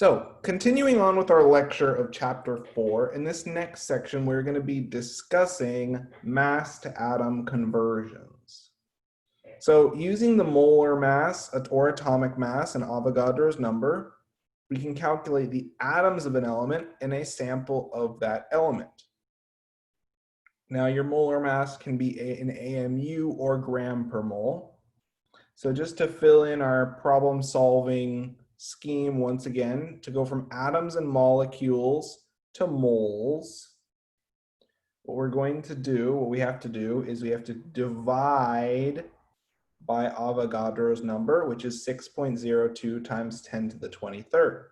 So, continuing on with our lecture of Chapter 4, in this next section, we're going to be discussing mass to atom conversions. So, using the molar mass or atomic mass and Avogadro's number, we can calculate the atoms of an element and a sample of that element. Now, your molar mass can be in AMU or gram per mole. So, just to fill in our problem-solving scheme once again, to go from atoms and molecules to moles, what we have to do is we have to divide by Avogadro's number, which is 6.02 times 10 to the 23rd.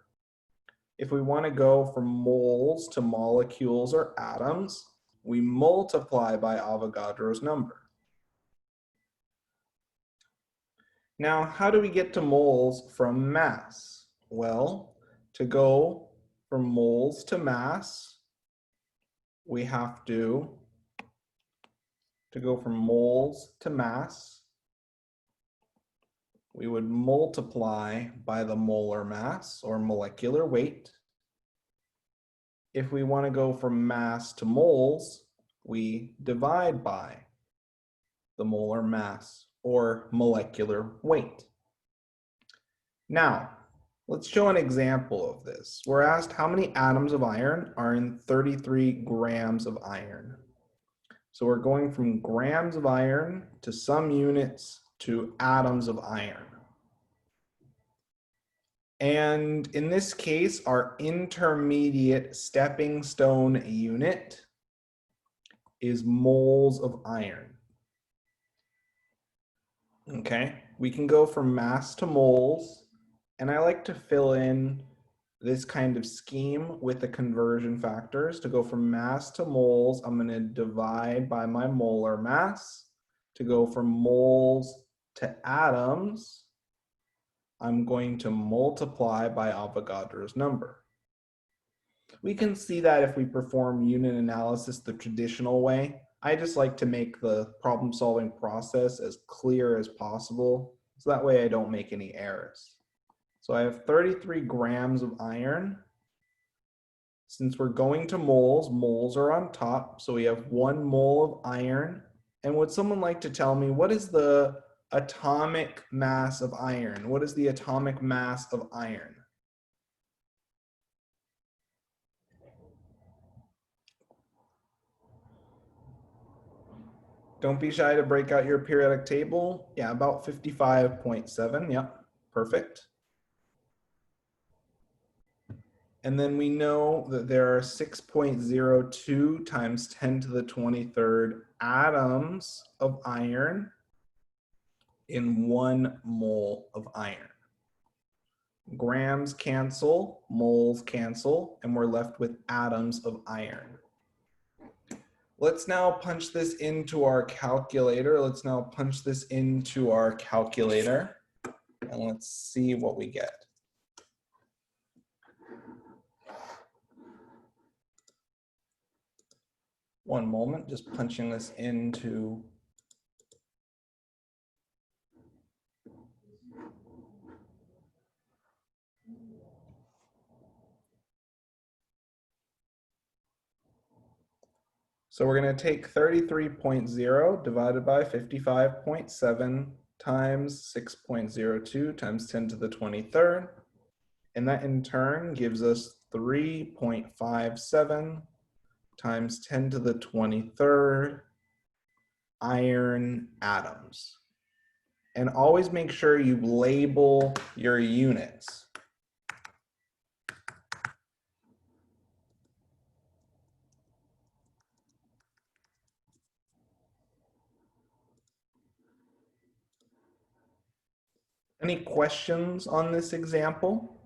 If we want to go from moles to molecules or atoms, we multiply by Avogadro's number. Now, how do we get to moles from mass? Well, to go from moles to mass, we have to go from moles to mass, we would multiply by the molar mass or molecular weight. If we want to go from mass to moles, we divide by the molar mass or molecular weight. Now, let's show an example of this. We're asked how many atoms of iron are in 33 grams of iron. So we're going from grams of iron to some units to atoms of iron. And in this case, our intermediate stepping stone unit is moles of iron. Okay, we can go from mass to moles, and I like to fill in this kind of scheme with the conversion factors. To go from mass to moles, I'm going to divide by my molar mass. To go from moles to atoms, I'm going to multiply by Avogadro's number. We can see that if we perform unit analysis the traditional way. I just like to make the problem-solving process as clear as possible, so that way I don't make any errors. So I have 33 grams of iron. Since we're going to moles, moles are on top, so we have 1 mole of iron. And would someone like to tell me what is the atomic mass of iron? What is the atomic mass of iron? Don't be shy to break out your periodic table. Yeah, about 55.7. Yep, perfect. And then we know that there are 6.02 times 10 to the 23rd atoms of iron in 1 mole of iron. Grams cancel, moles cancel, and we're left with atoms of iron. Let's now punch this into our calculator. And let's see what we get. One moment, just punching this into So we're going to take 33.0 divided by 55.7 times 6.02 times 10 to the 23rd. And that in turn gives us 3.57 times 10 to the 23rd iron atoms. And always make sure you label your units. Any questions on this example?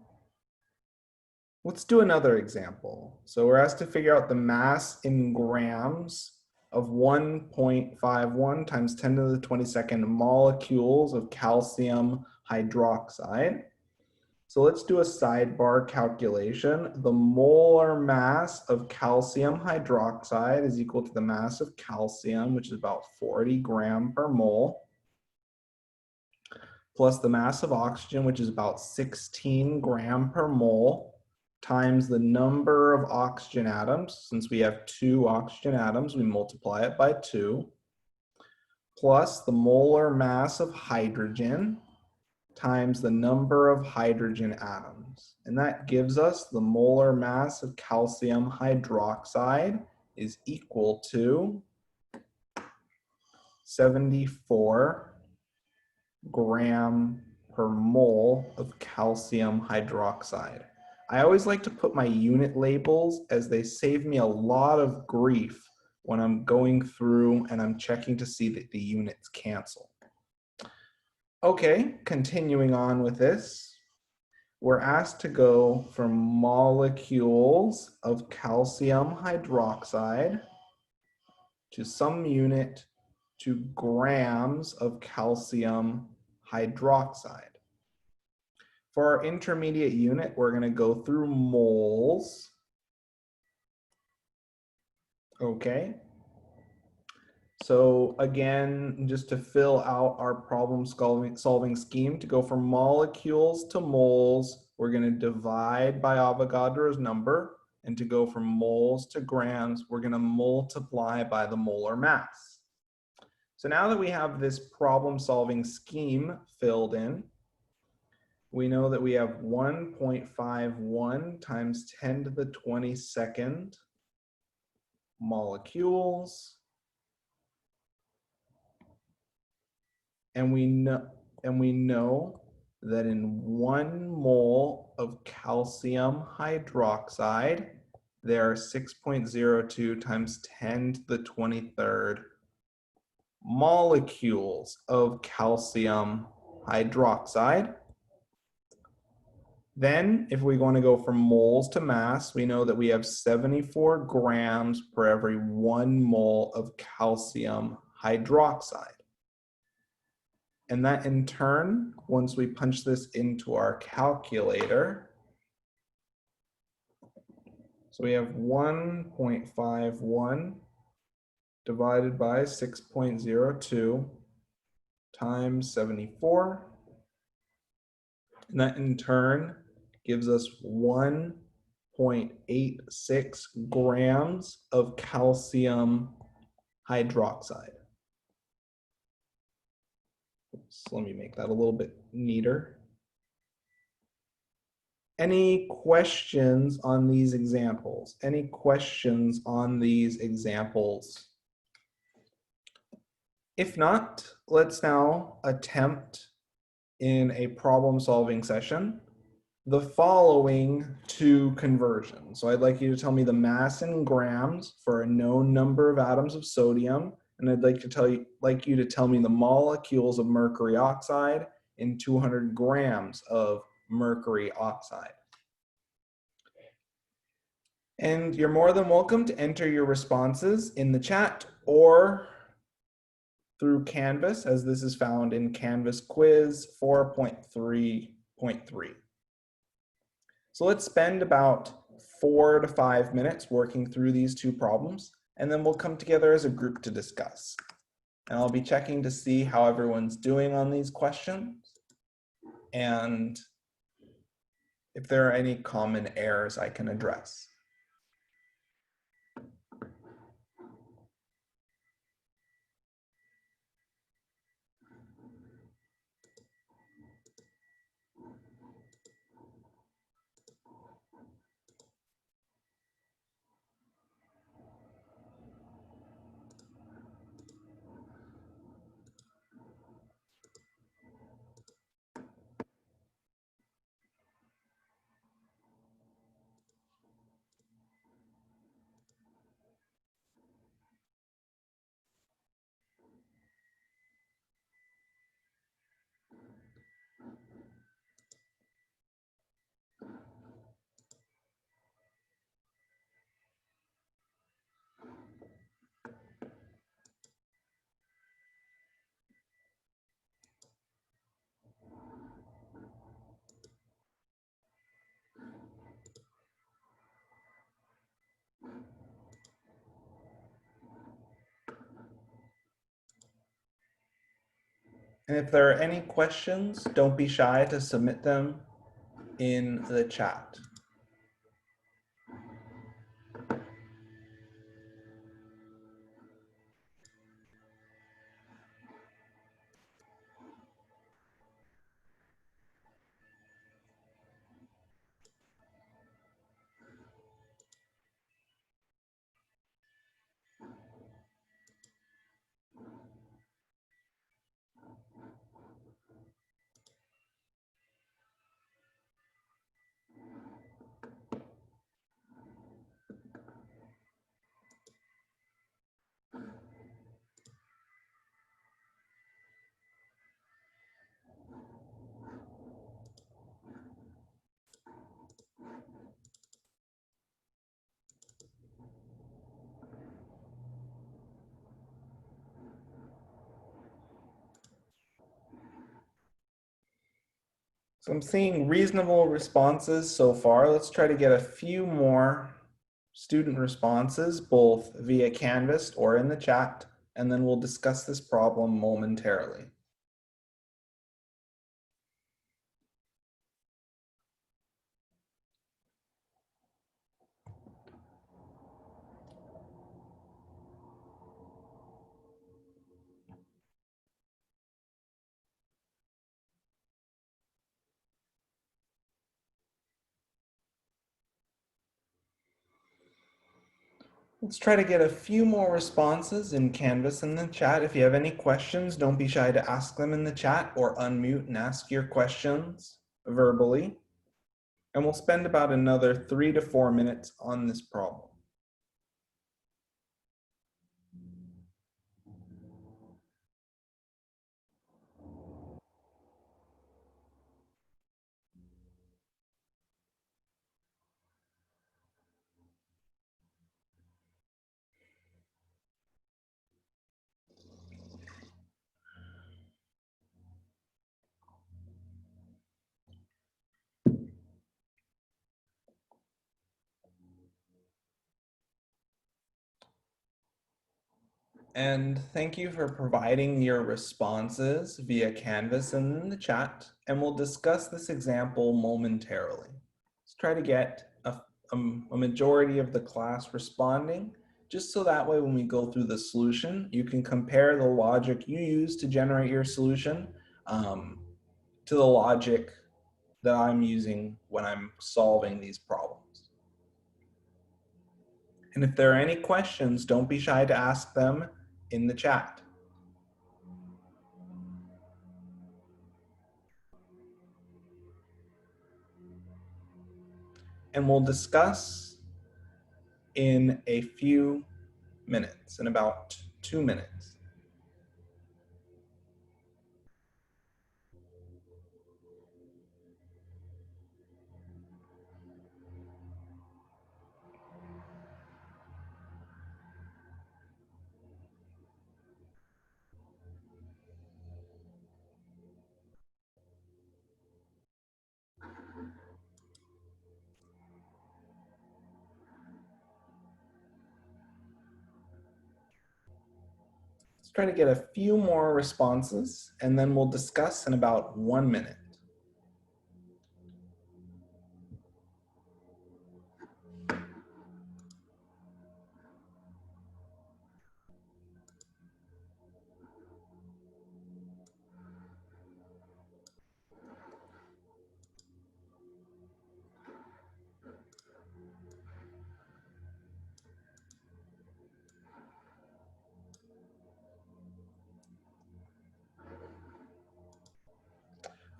Let's do another example. So we're asked to figure out the mass in grams of 1.51 times 10 to the 22nd molecules of calcium hydroxide. So let's do a sidebar calculation. The molar mass of calcium hydroxide is equal to the mass of calcium, which is about 40 grams per mole, plus the mass of oxygen, which is about 16 grams per mole, times the number of oxygen atoms. Since we have 2 oxygen atoms, we multiply it by 2, plus the molar mass of hydrogen times the number of hydrogen atoms. And that gives us the molar mass of calcium hydroxide is equal to 74 gram per mole of calcium hydroxide. I always like to put my unit labels as they save me a lot of grief when I'm going through and I'm checking to see that the units cancel. Okay, continuing on with this, we're asked to go from molecules of calcium hydroxide to some unit to grams of calcium hydroxide. For our intermediate unit, we're going to go through moles. Okay. So again, just to fill out our problem solving scheme, to go from molecules to moles, we're going to divide by Avogadro's number. And to go from moles to grams, we're going to multiply by the molar mass. So now that we have this problem solving scheme filled in, we know that we have 1.51 times 10 to the 22nd molecules. And we know that in 1 mole of calcium hydroxide, there are 6.02 times 10 to the 23rd molecules of calcium hydroxide. Then, if we want to go from moles to mass, we know that we have 74 grams per every 1 mole of calcium hydroxide. And that in turn, once we punch this into our calculator, so we have 1.51 divided by 6.02 times 74. And that in turn gives us 1.86 grams of calcium hydroxide. So let me make that a little bit neater. Any questions on these examples? Any questions on these examples? If not, let's now attempt in a problem-solving session the following 2 conversions. So I'd like you to tell me the mass in grams for a known number of atoms of sodium, and I'd like you to tell me the molecules of mercury oxide in 200 grams of mercury oxide. And you're more than welcome to enter your responses in the chat or through Canvas, as this is found in Canvas Quiz 4.3.3. So let's spend about 4 to 5 minutes working through these 2 problems, and then we'll come together as a group to discuss. And I'll be checking to see how everyone's doing on these questions and if there are any common errors I can address. And if there are any questions, don't be shy to submit them in the chat. So I'm seeing reasonable responses so far. Let's try to get a few more student responses, both via Canvas or in the chat, and then we'll discuss this problem momentarily. Let's try to get a few more responses in Canvas in the chat. If you have any questions, don't be shy to ask them in the chat or unmute and ask your questions verbally. And we'll spend about another 3 to 4 minutes on this problem. And thank you for providing your responses via Canvas and in the chat. And we'll discuss this example momentarily. Let's try to get a majority of the class responding, just so that way when we go through the solution, you can compare the logic you use to generate your solution to the logic that I'm using when I'm solving these problems. And if there are any questions, don't be shy to ask them in the chat. And we'll discuss in a few minutes, in about 2 minutes. Let's try to get a few more responses, and then we'll discuss in about 1 minute.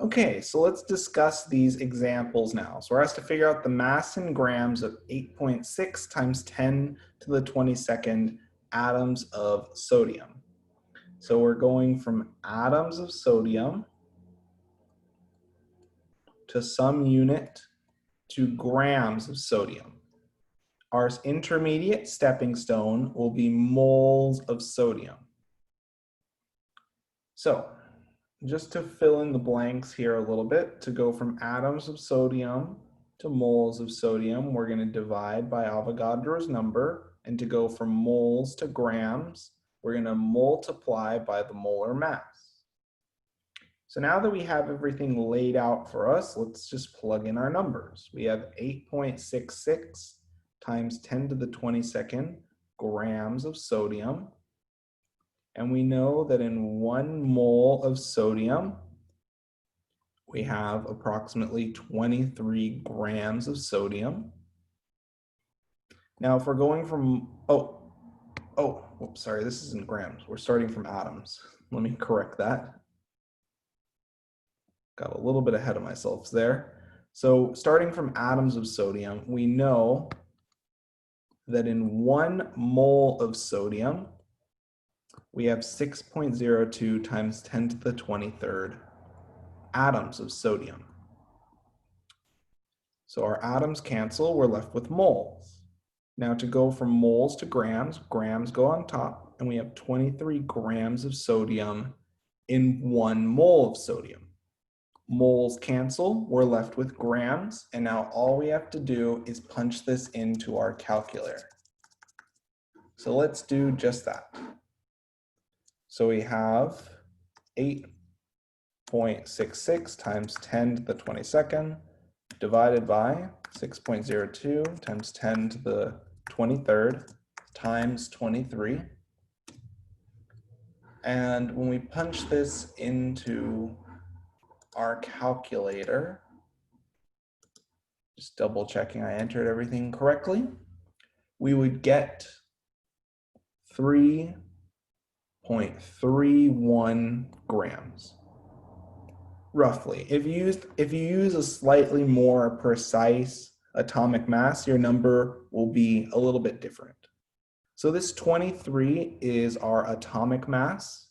Okay, so let's discuss these examples now. So we're asked to figure out the mass in grams of 8.6 times 10 to the 22nd atoms of sodium. So we're going from atoms of sodium to some unit to grams of sodium. Our intermediate stepping stone will be moles of sodium. So just to fill in the blanks here a little bit, to go from atoms of sodium to moles of sodium, we're going to divide by Avogadro's number, and to go from moles to grams, we're going to multiply by the molar mass. So now that we have everything laid out for us, let's just plug in our numbers. We have 8.66 times 10 to the 22nd grams of sodium. And we know that in 1 mole of sodium, we have approximately 23 grams of sodium. Now, if we're going from, whoops, sorry, this isn't grams. We're starting from atoms. Let me correct that. Got a little bit ahead of myself there. So starting from atoms of sodium, we know that in 1 mole of sodium, we have 6.02 times 10 to the 23rd atoms of sodium. So our atoms cancel, we're left with moles. Now to go from moles to grams, grams go on top, and we have 23 grams of sodium in 1 mole of sodium. Moles cancel, we're left with grams, and now all we have to do is punch this into our calculator. So let's do just that. So we have 8.66 times 10 to the 22nd divided by 6.02 times 10 to the 23rd times 23. And when we punch this into our calculator, just double checking I entered everything correctly, we would get 3.31 grams, roughly. If you use a slightly more precise atomic mass, your number will be a little bit different. So this 23 is our atomic mass.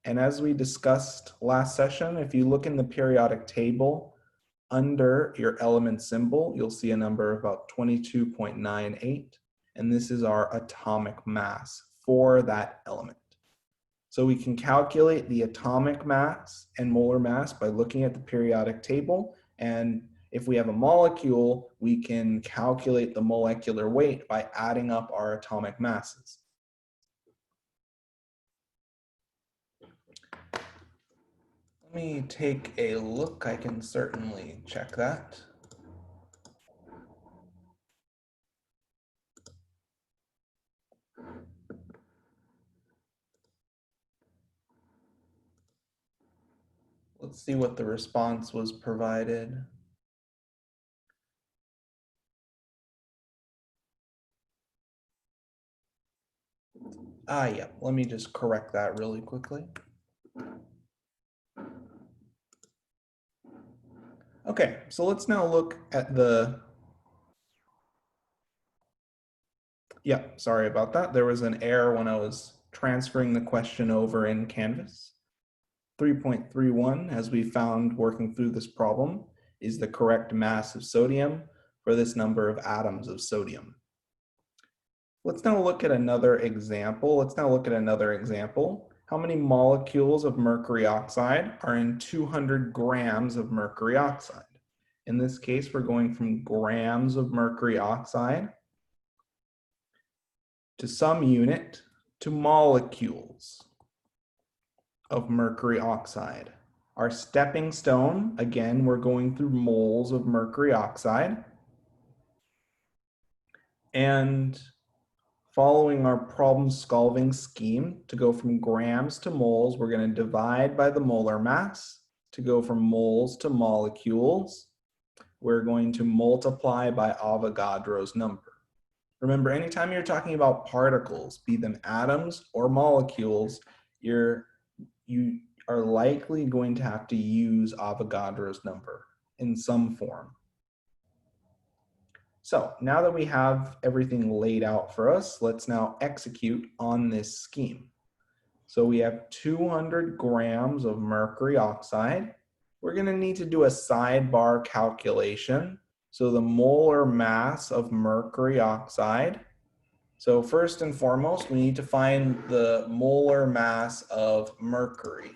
And as we discussed last session, if you look in the periodic table, under your element symbol, you'll see a number of about 22.98. And this is our atomic mass for that element. So we can calculate the atomic mass and molar mass by looking at the periodic table. And if we have a molecule, we can calculate the molecular weight by adding up our atomic masses. Let me take a look. I can certainly check that. Let's see what the response was provided. Yeah, let me just correct that really quickly. Okay, so let's now look at the, yeah, sorry about that. There was an error when I was transferring the question over in Canvas. 3.31, as we found working through this problem, is the correct mass of sodium for this number of atoms of sodium. Let's now look at another example. How many molecules of mercury oxide are in 200 grams of mercury oxide? In this case, we're going from grams of mercury oxide to some unit to molecules of mercury oxide. Our stepping stone, again, we're going through moles of mercury oxide. And following our problem-solving scheme, to go from grams to moles, we're going to divide by the molar mass. To go from moles to molecules, we're going to multiply by Avogadro's number. Remember, anytime you're talking about particles, be them atoms or molecules, you are likely going to have to use Avogadro's number in some form. So now that we have everything laid out for us, let's now execute on this scheme. So we have 200 grams of mercury oxide. We're going to need to do a sidebar calculation. So the molar mass of mercury oxide. So first and foremost, we need to find the molar mass of mercury.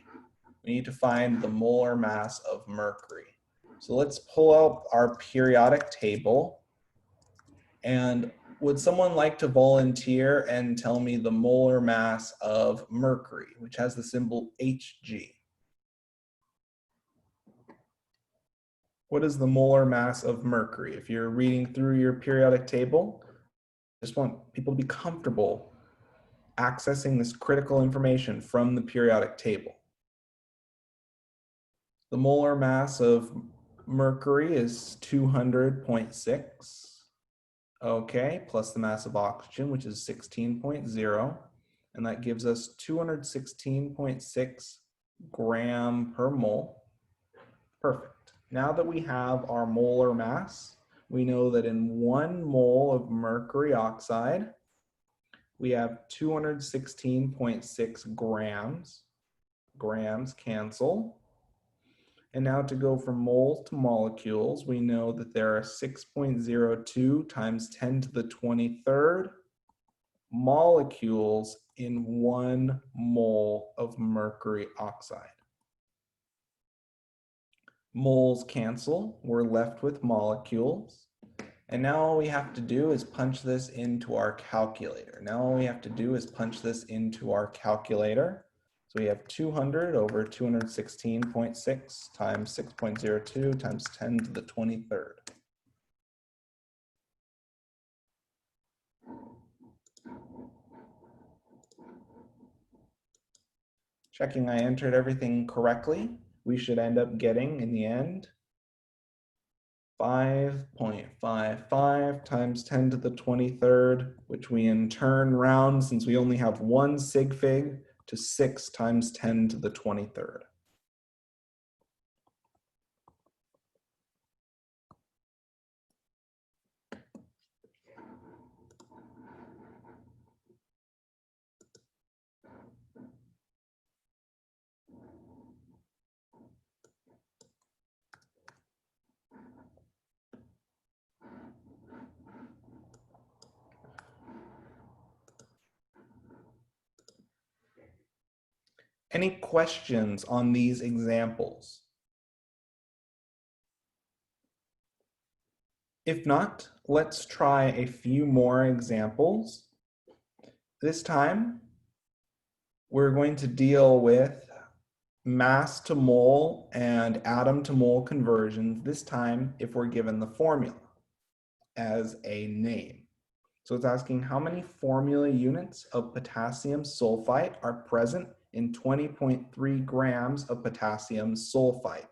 We need to find the molar mass of mercury. So let's pull up our periodic table. And would someone like to volunteer and tell me the molar mass of mercury, which has the symbol Hg? What is the molar mass of mercury? If you're reading through your periodic table, I just want people to be comfortable accessing this critical information from the periodic table. The molar mass of mercury is 200.6. Okay, plus the mass of oxygen, which is 16.0, and that gives us 216.6 gram per mole. Perfect. Now that we have our molar mass, we know that in 1 mole of mercury oxide, we have 216.6 grams. Grams cancel. And now to go from moles to molecules, we know that there are 6.02 times 10 to the 23rd molecules in 1 mole of mercury oxide. Moles cancel. We're left with molecules. And now all we have to do is punch this into our calculator. So we have 200 over 216.6 times 6.02 times 10 to the 23rd. Checking I entered everything correctly. We should end up getting, in the end, 5.55 times 10 to the 23rd, which we in turn round, since we only have one sig fig, to 6 times 10 to the 23rd. Any questions on these examples? If not, let's try a few more examples. This time, we're going to deal with mass to mole and atom to mole conversions, this time if we're given the formula as a name. So it's asking how many formula units of potassium sulfite are present in 20.3 grams of potassium sulfite.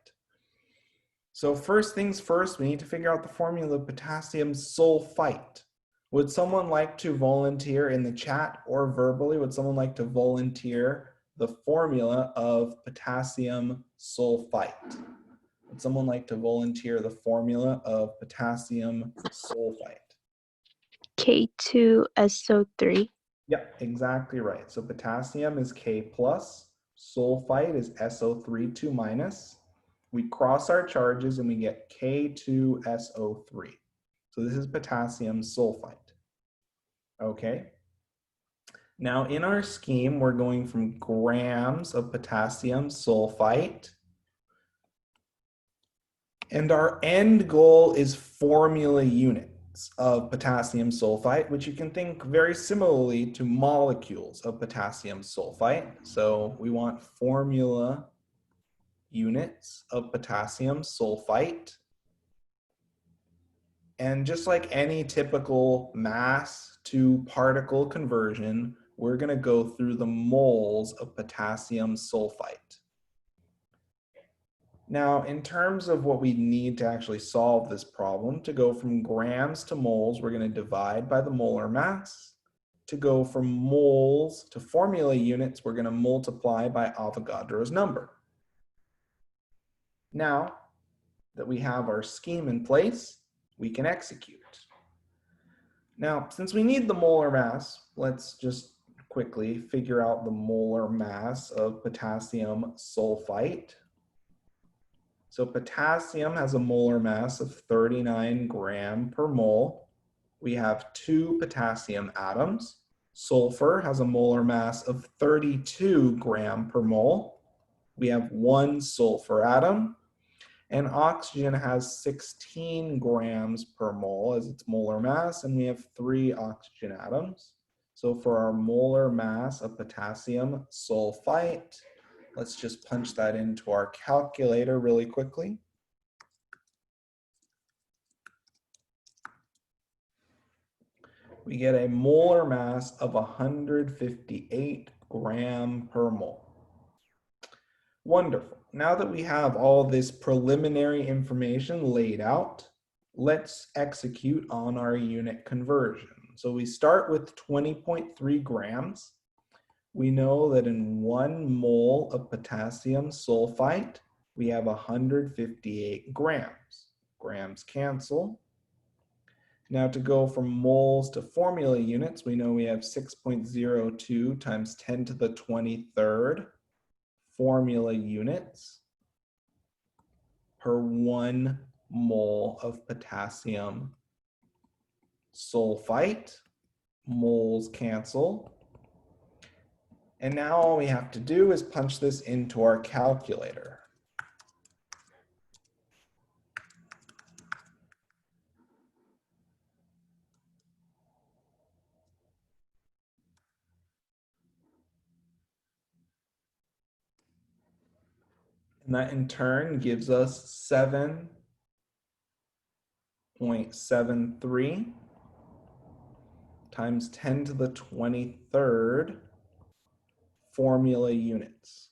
So first things first, we need to figure out the formula of potassium sulfite. Would someone like to volunteer in the chat or verbally? Would someone like to volunteer the formula of potassium sulfite? Would someone like to volunteer the formula of potassium sulfite? K2SO3. Yep, exactly right. So potassium is K plus, sulfite is SO3 2 minus. We cross our charges and we get K2SO3. So this is potassium sulfite. Okay. Now in our scheme, we're going from grams of potassium sulfite. And our end goal is formula units of potassium sulfite, which you can think very similarly to molecules of potassium sulfite. So we want formula units of potassium sulfite. And just like any typical mass to particle conversion, we're going to go through the moles of potassium sulfite. Now, in terms of what we need to actually solve this problem, to go from grams to moles, we're going to divide by the molar mass. To go from moles to formula units, we're going to multiply by Avogadro's number. Now that we have our scheme in place, we can execute. Now, since we need the molar mass, let's just quickly figure out the molar mass of potassium sulfite. So potassium has a molar mass of 39 gram per mole. We have 2 potassium atoms. Sulfur has a molar mass of 32 gram per mole. We have 1 sulfur atom. And oxygen has 16 grams per mole as its molar mass, and we have 3 oxygen atoms. So for our molar mass of potassium sulfite, let's just punch that into our calculator really quickly. We get a molar mass of 158 gram per mole. Wonderful. Now that we have all this preliminary information laid out, let's execute on our unit conversion. So we start with 20.3 grams. We know that in 1 mole of potassium sulfite, we have 158 grams. Grams cancel. Now to go from moles to formula units, we know we have 6.02 times 10 to the 23rd formula units per 1 mole of potassium sulfite. Moles cancel. And now all we have to do is punch this into our calculator. And that in turn gives us 7.73 times 10 to the 23rd formula units.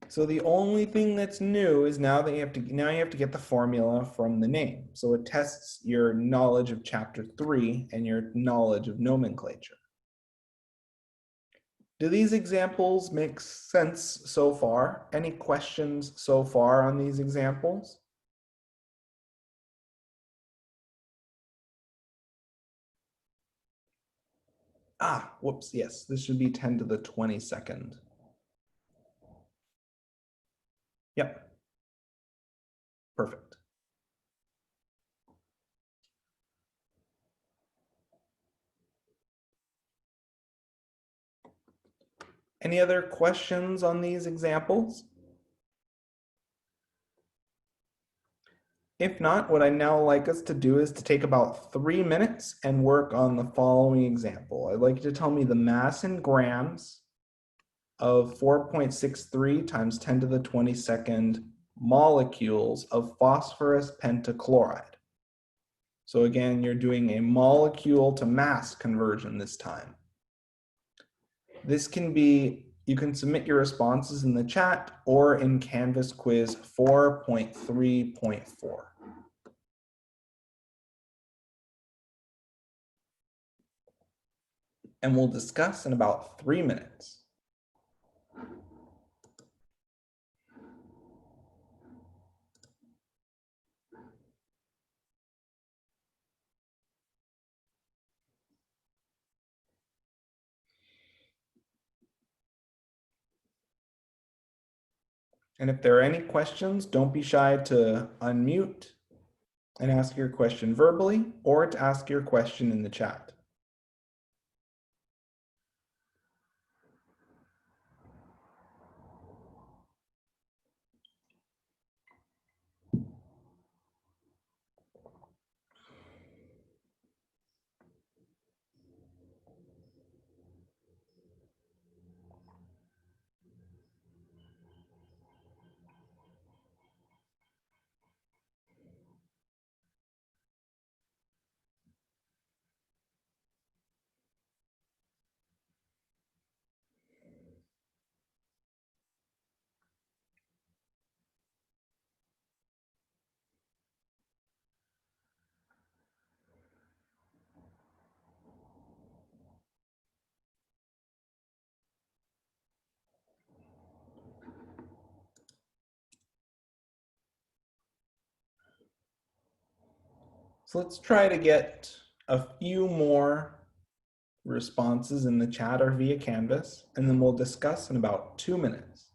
So the only thing that's new is now you have to get the formula from the name. So it tests your knowledge of chapter 3 and your knowledge of nomenclature. Do these examples make sense so far? Any questions so far on these examples? Whoops, yes, this should be 10 to the 22nd. Yep, perfect. Any other questions on these examples? If not, what I now like us to do is to take about 3 minutes and work on the following example. I'd like you to tell me the mass in grams of 4.63 times 10 to the 22nd molecules of phosphorus pentachloride. So again, you're doing a molecule to mass conversion this time. This can be, you can submit your responses in the chat or in Canvas quiz 4.3.4. And we'll discuss in about 3 minutes. And if there are any questions, don't be shy to unmute and ask your question verbally or to ask your question in the chat. So let's try to get a few more responses in the chat or via Canvas, and then we'll discuss in about 2 minutes.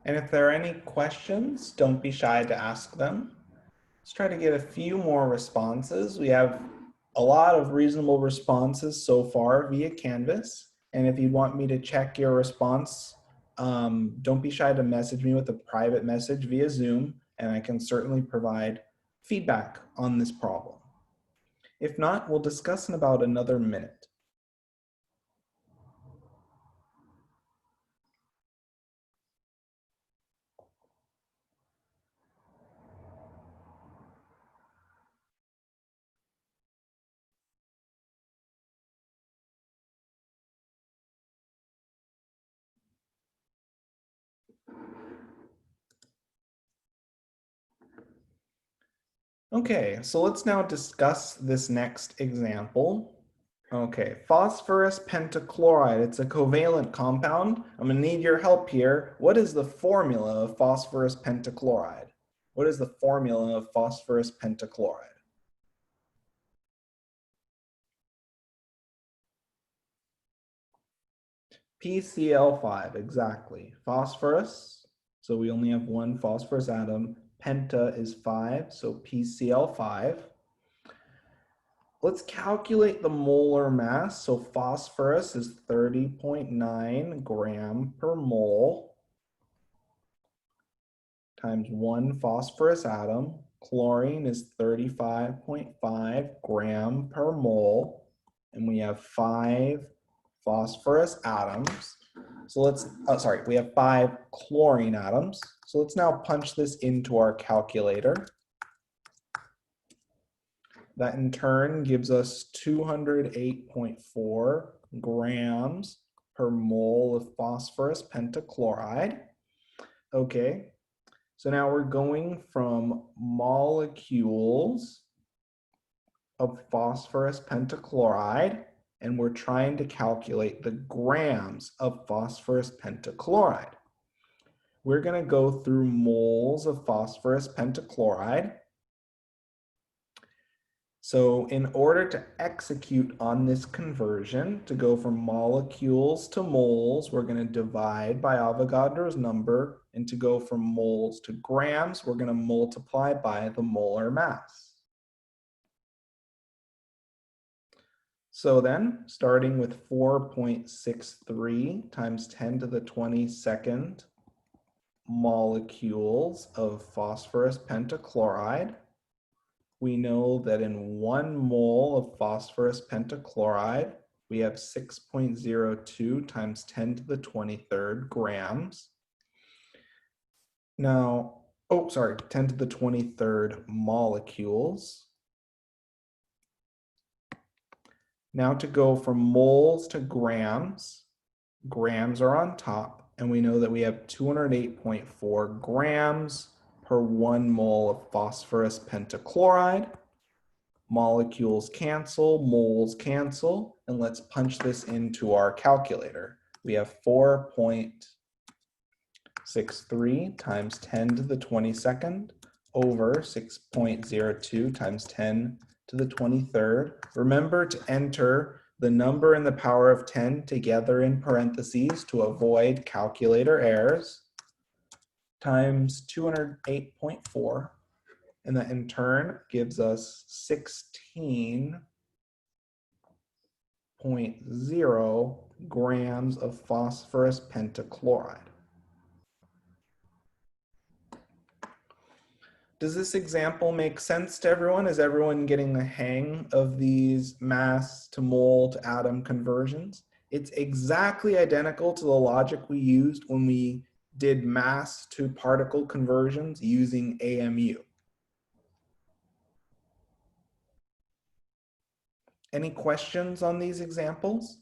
And if there are any questions, don't be shy to ask them. Let's try to get a few more responses. We have a lot of reasonable responses so far via Canvas. And if you want me to check your response, don't be shy to message me with a private message via Zoom, and I can certainly provide feedback on this problem. If not, we'll discuss in about another minute. Okay, so let's now discuss this next example. Okay, phosphorus pentachloride. It's a covalent compound. I'm gonna need your help here. What is the formula of phosphorus pentachloride? What is the formula of phosphorus pentachloride? PCl5, exactly. Phosphorus, so we only have one phosphorus atom. Penta is 5, so PCl5. Let's calculate the molar mass. So phosphorus is 30.9 gram per mole times one phosphorus atom. Chlorine is 35.5 gram per mole. And we have 5 phosphorus atoms. So let's, we have 5 chlorine atoms. So let's now punch this into our calculator. That in turn gives us 208.4 grams per mole of phosphorus pentachloride. Okay, so now we're going from molecules of phosphorus pentachloride, and we're trying to calculate the grams of phosphorus pentachloride. We're going to go through moles of phosphorus pentachloride. So in order to execute on this conversion, to go from molecules to moles, we're going to divide by Avogadro's number, and to go from moles to grams, we're going to multiply by the molar mass. So then, starting with 4.63 times 10 to the 22nd molecules of phosphorus pentachloride, we know that in 1 mole of phosphorus pentachloride, we have 6.02 times 10 to the 23rd grams. Now, 10 to the 23rd molecules. Now to go from moles to grams, grams are on top, and we know that we have 208.4 grams per 1 mole of phosphorus pentachloride. Molecules cancel, moles cancel, and let's punch this into our calculator. We have 4.63 times 10 to the 22nd over 6.02 times 10 to the 23rd. Remember to enter the number and the power of 10 together in parentheses to avoid calculator errors, times 208.4. And that in turn gives us 16.0 grams of phosphorus pentachloride. Does this example make sense to everyone? Is everyone getting the hang of these mass to mole to atom conversions? It's exactly identical to the logic we used when we did mass to particle conversions using AMU. Any questions on these examples?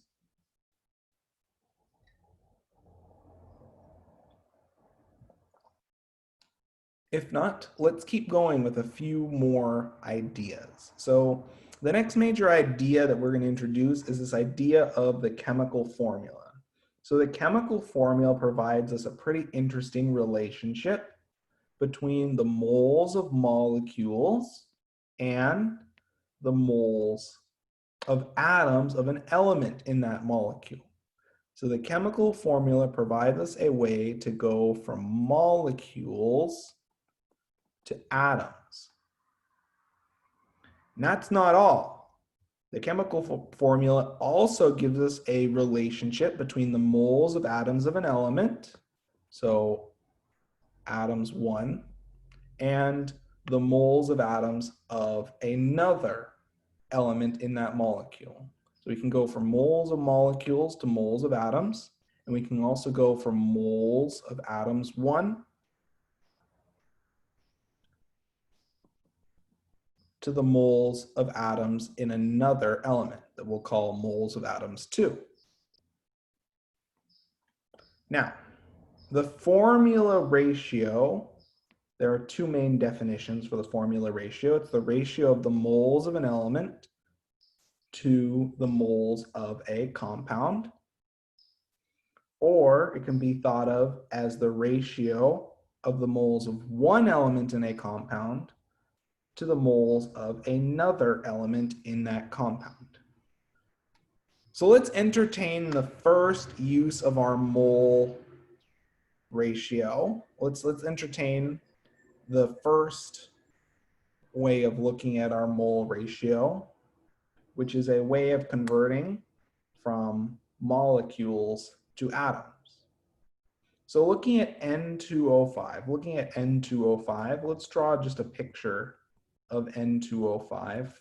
If not, let's keep going with a few more ideas. So the next major idea that we're going to introduce is this idea of the chemical formula. So the chemical formula provides us a pretty interesting relationship between the moles of molecules and the moles of atoms of an element in that molecule. So the chemical formula provides us a way to go from molecules to atoms. And that's not all. The chemical formula also gives us a relationship between the moles of atoms of an element, so atoms 1, and the moles of atoms of another element in that molecule. So we can go from moles of molecules to moles of atoms, and we can also go from moles of atoms 1 to the moles of atoms in another element that we'll call moles of atoms 2. Now, the formula ratio there are two main definitions for the formula ratio. It's the ratio of the moles of an element to the moles of a compound, or it can be thought of as the ratio of the moles of one element in a compound to the moles of another element in that compound. So let's entertain the first use of our mole ratio. Let's entertain the first way of looking at our mole ratio, which is a way of converting from molecules to atoms. So looking at N2O5, let's draw just a picture of N2O5.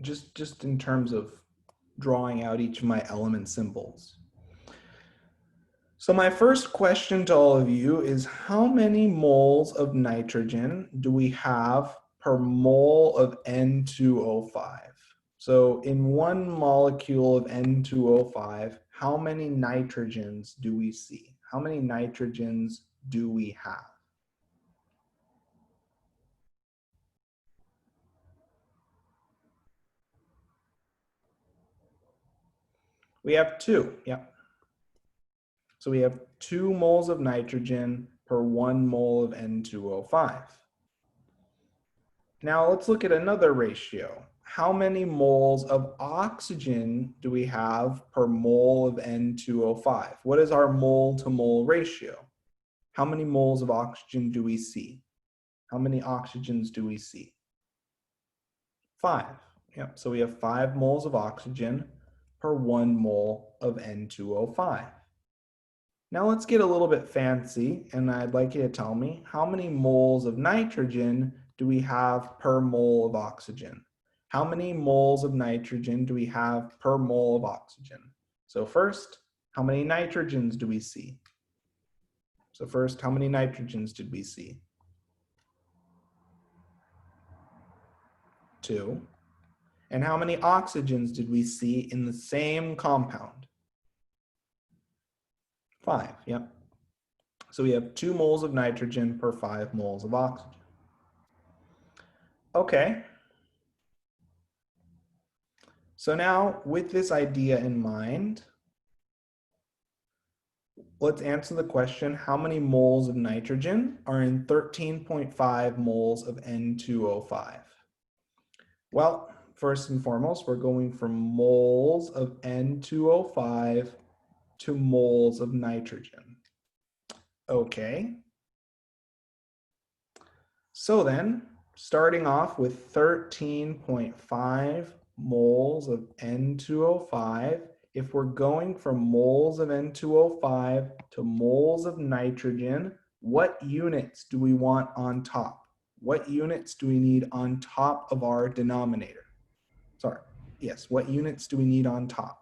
Just in terms of drawing out each of my element symbols. So my first question to all of you is, how many moles of nitrogen do we have per mole of N2O5? So in one molecule of N2O5, how many nitrogens do we see? How many nitrogens do we have? We have 2, yeah. So we have 2 moles of nitrogen per 1 mole of N2O5. Now let's look at another ratio. How many moles of oxygen do we have per mole of N2O5? What is our mole to mole ratio? How many moles of oxygen do we see? How many oxygens do we see? 5. Yep, so we have 5 moles of oxygen per 1 mole of N2O5. Now let's get a little bit fancy, and I'd like you to tell me, how many moles of nitrogen do we have per mole of oxygen? How many moles of nitrogen do we have per mole of oxygen? So first, how many nitrogens do we see? So first, how many nitrogens did we see? 2. And how many oxygens did we see in the same compound? 5, yep. So we have 2 moles of nitrogen per 5 moles of oxygen. Okay. So now, with this idea in mind, let's answer the question, how many moles of nitrogen are in 13.5 moles of N2O5? Well, first and foremost, we're going from moles of N2O5 to moles of nitrogen. Okay. So then, starting off with 13.5 moles of N2O5, if we're going from moles of N2O5 to moles of nitrogen, what units do we want on top? What units do we need on top of our denominator? Sorry, yes, what units do we need on top?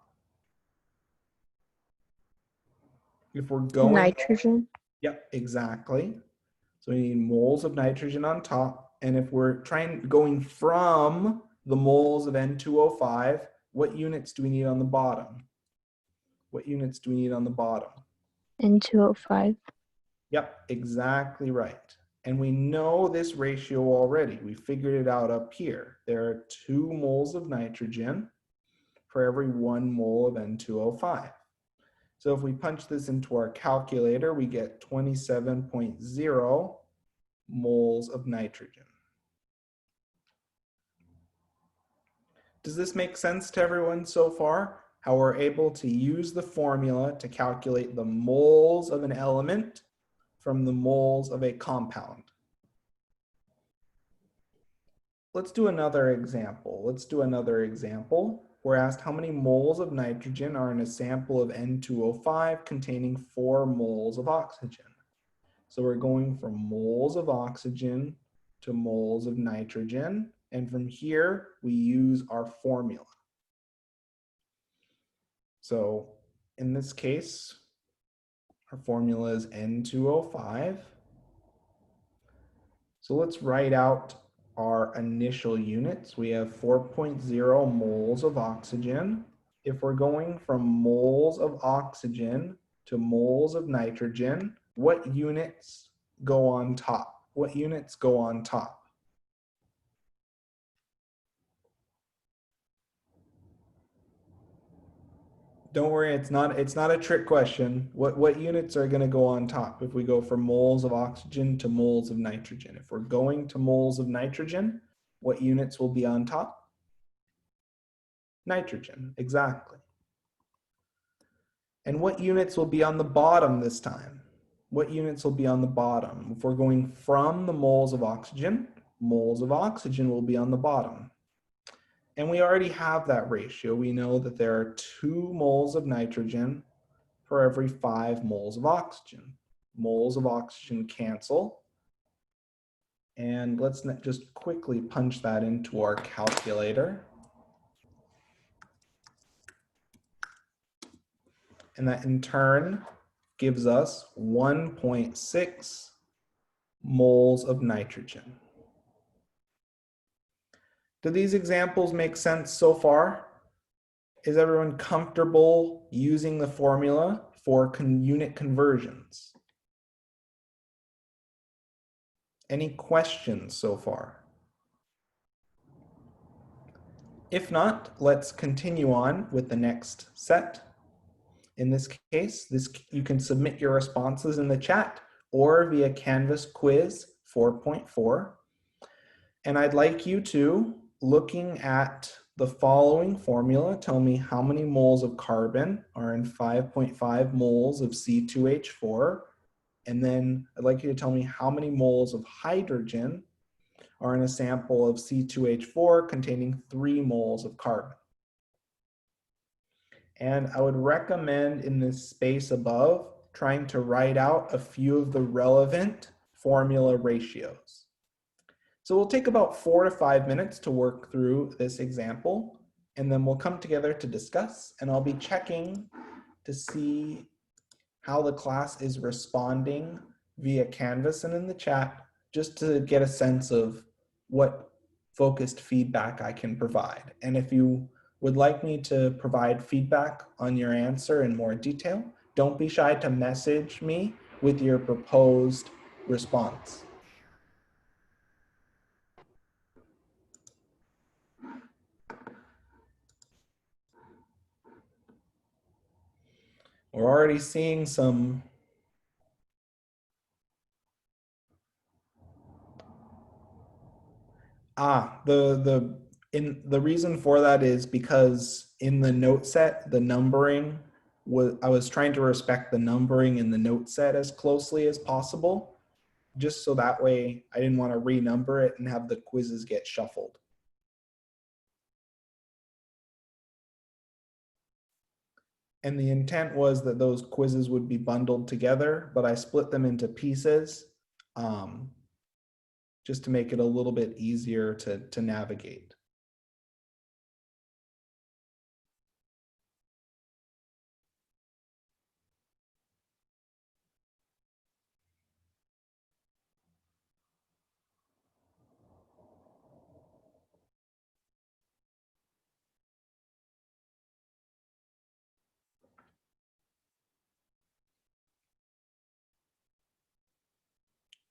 If we're going... Nitrogen. Yep, exactly. So we need moles of nitrogen on top. And if we're going from the moles of N2O5, what units do we need on the bottom? What units do we need on the bottom? N2O5. Yep, exactly right. And we know this ratio already. We figured it out up here. There are 2 moles of nitrogen for every 1 mole of N2O5. So if we punch this into our calculator, we get 27.0 moles of nitrogen. Does this make sense to everyone so far? How we're able to use the formula to calculate the moles of an element from the moles of a compound. Let's do another example. We're asked how many moles of nitrogen are in a sample of N2O5 containing 4 moles of oxygen. So we're going from moles of oxygen to moles of nitrogen. And from here, we use our formula. So in this case, our formula is N2O5. So let's write out our initial units. We have 4.0 moles of oxygen. If we're going from moles of oxygen to moles of nitrogen, what units go on top? What units go on top? Don't worry, it's not a trick question. What units are going to go on top if we go from moles of oxygen to moles of nitrogen? If we're going to moles of nitrogen, what units will be on top? Nitrogen, exactly. And what units will be on the bottom this time? What units will be on the bottom? If we're going from the moles of oxygen will be on the bottom. And we already have that ratio. We know that there are 2 moles of nitrogen for every 5 moles of oxygen. Moles of oxygen cancel. And let's just quickly punch that into our calculator. And that in turn gives us 1.6 moles of nitrogen. Do these examples make sense so far? Is everyone comfortable using the formula for unit conversions? Any questions so far? If not, let's continue on with the next set. In this case, you can submit your responses in the chat or via Canvas quiz 4.4. And I'd like you to, looking at the following formula, tell me how many moles of carbon are in 5.5 moles of C2H4. And then I'd like you to tell me how many moles of hydrogen are in a sample of C2H4 containing 3 moles of carbon. And I would recommend in this space above trying to write out a few of the relevant formula ratios. So we'll take about 4 to 5 minutes to work through this example, and then we'll come together to discuss, and I'll be checking to see how the class is responding via Canvas and in the chat, just to get a sense of what focused feedback I can provide. And if you would like me to provide feedback on your answer in more detail, don't be shy to message me with your proposed response. We're already seeing some the reason for that is because in the note set, the numbering I was trying to respect the numbering in the note set as closely as possible, just so that way I didn't want to renumber it and have the quizzes get shuffled. And the intent was that those quizzes would be bundled together, but I split them into pieces just to make it a little bit easier to navigate.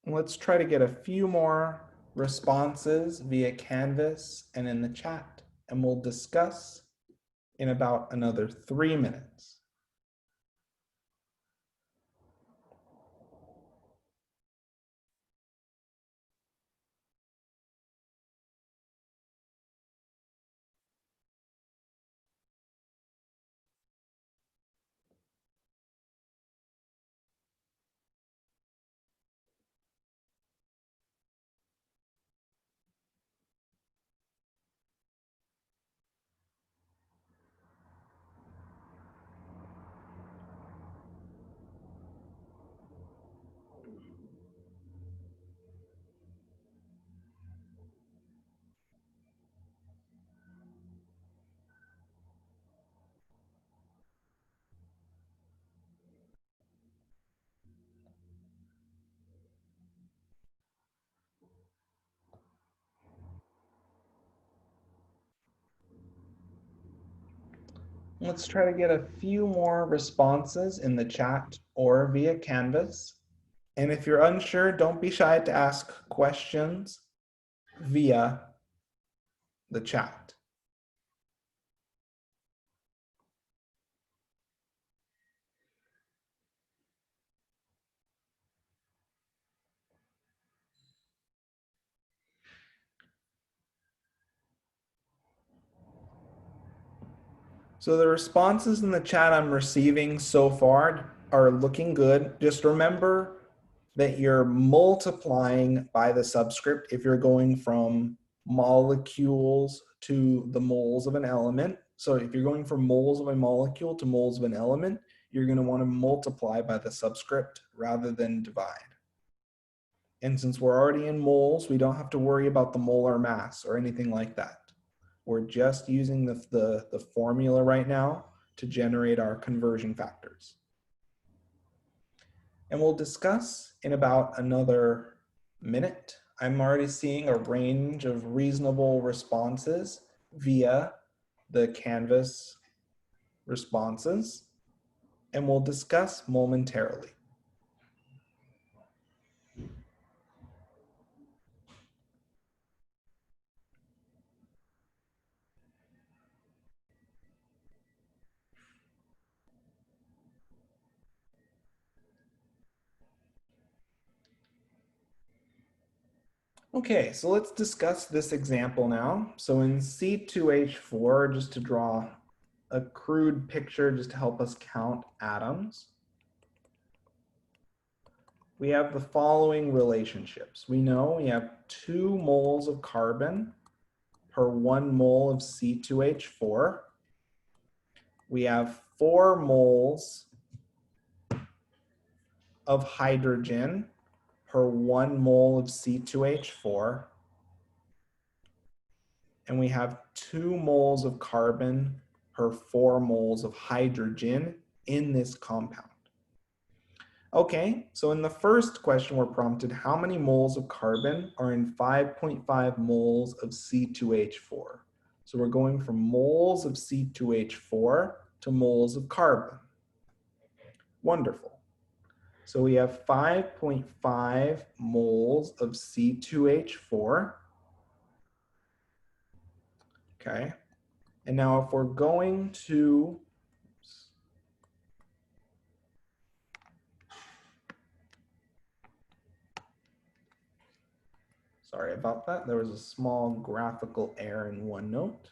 Let's try to get a few more responses via Canvas and in the chat, and we'll discuss in about another 3 minutes. Let's try to get a few more responses in the chat or via Canvas. And if you're unsure, don't be shy to ask questions via the chat. So the responses in the chat I'm receiving so far are looking good. Just remember that you're multiplying by the subscript if you're going from molecules to the moles of an element. So if you're going from moles of a molecule to moles of an element, you're going to want to multiply by the subscript rather than divide. And since we're already in moles, we don't have to worry about the molar mass or anything like that. We're just using the formula right now to generate our conversion factors. And we'll discuss in about another minute. I'm already seeing a range of reasonable responses via the Canvas responses, and we'll discuss momentarily. Okay, so let's discuss this example now. So in C2H4, just to draw a crude picture just to help us count atoms, we have the following relationships. We know we have 2 moles of carbon per 1 mole of C2H4. We have 4 moles of hydrogen per 1 mole of C2H4. And we have 2 moles of carbon per 4 moles of hydrogen in this compound. Okay, so in the first question we're prompted, how many moles of carbon are in 5.5 moles of C2H4? So we're going from moles of C2H4 to moles of carbon. Wonderful. So we have 5.5 moles of C2H4. Okay, and now if we're going to, sorry about that, there was a small graphical error in OneNote.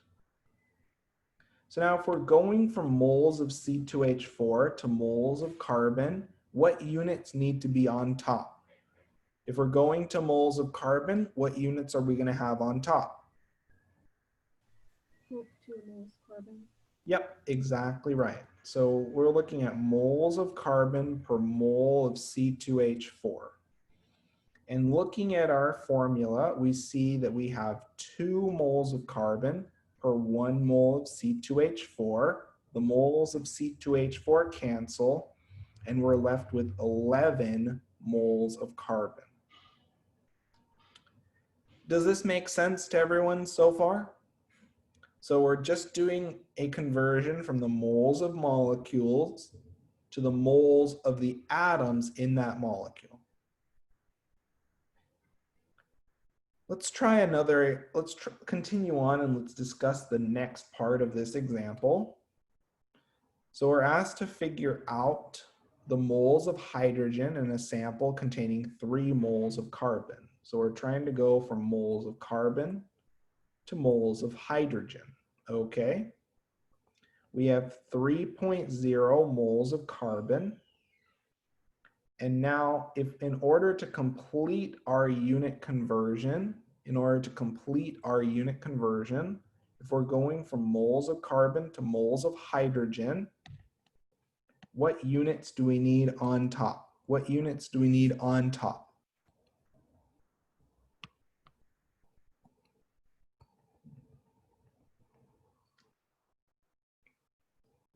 So now if we're going from moles of C2H4 to moles of carbon, what units need to be on top? If we're going to moles of carbon, what units are we going to have on top? 2 moles carbon. Yep, exactly right. So we're looking at moles of carbon per mole of C2H4. And looking at our formula, we see that we have 2 moles of carbon per 1 mole of C2H4. The moles of C2H4 cancel, and we're left with 11 moles of carbon. Does this make sense to everyone so far? So we're just doing a conversion from the moles of molecules to the moles of the atoms in that molecule. Let's try another, continue on and let's discuss the next part of this example. So we're asked to figure out the moles of hydrogen in a sample containing 3 moles of carbon. So we're trying to go from moles of carbon to moles of hydrogen. Okay. We have 3.0 moles of carbon. And now if in order to complete our unit conversion, if we're going from moles of carbon to moles of hydrogen, what units do we need on top? What units do we need on top?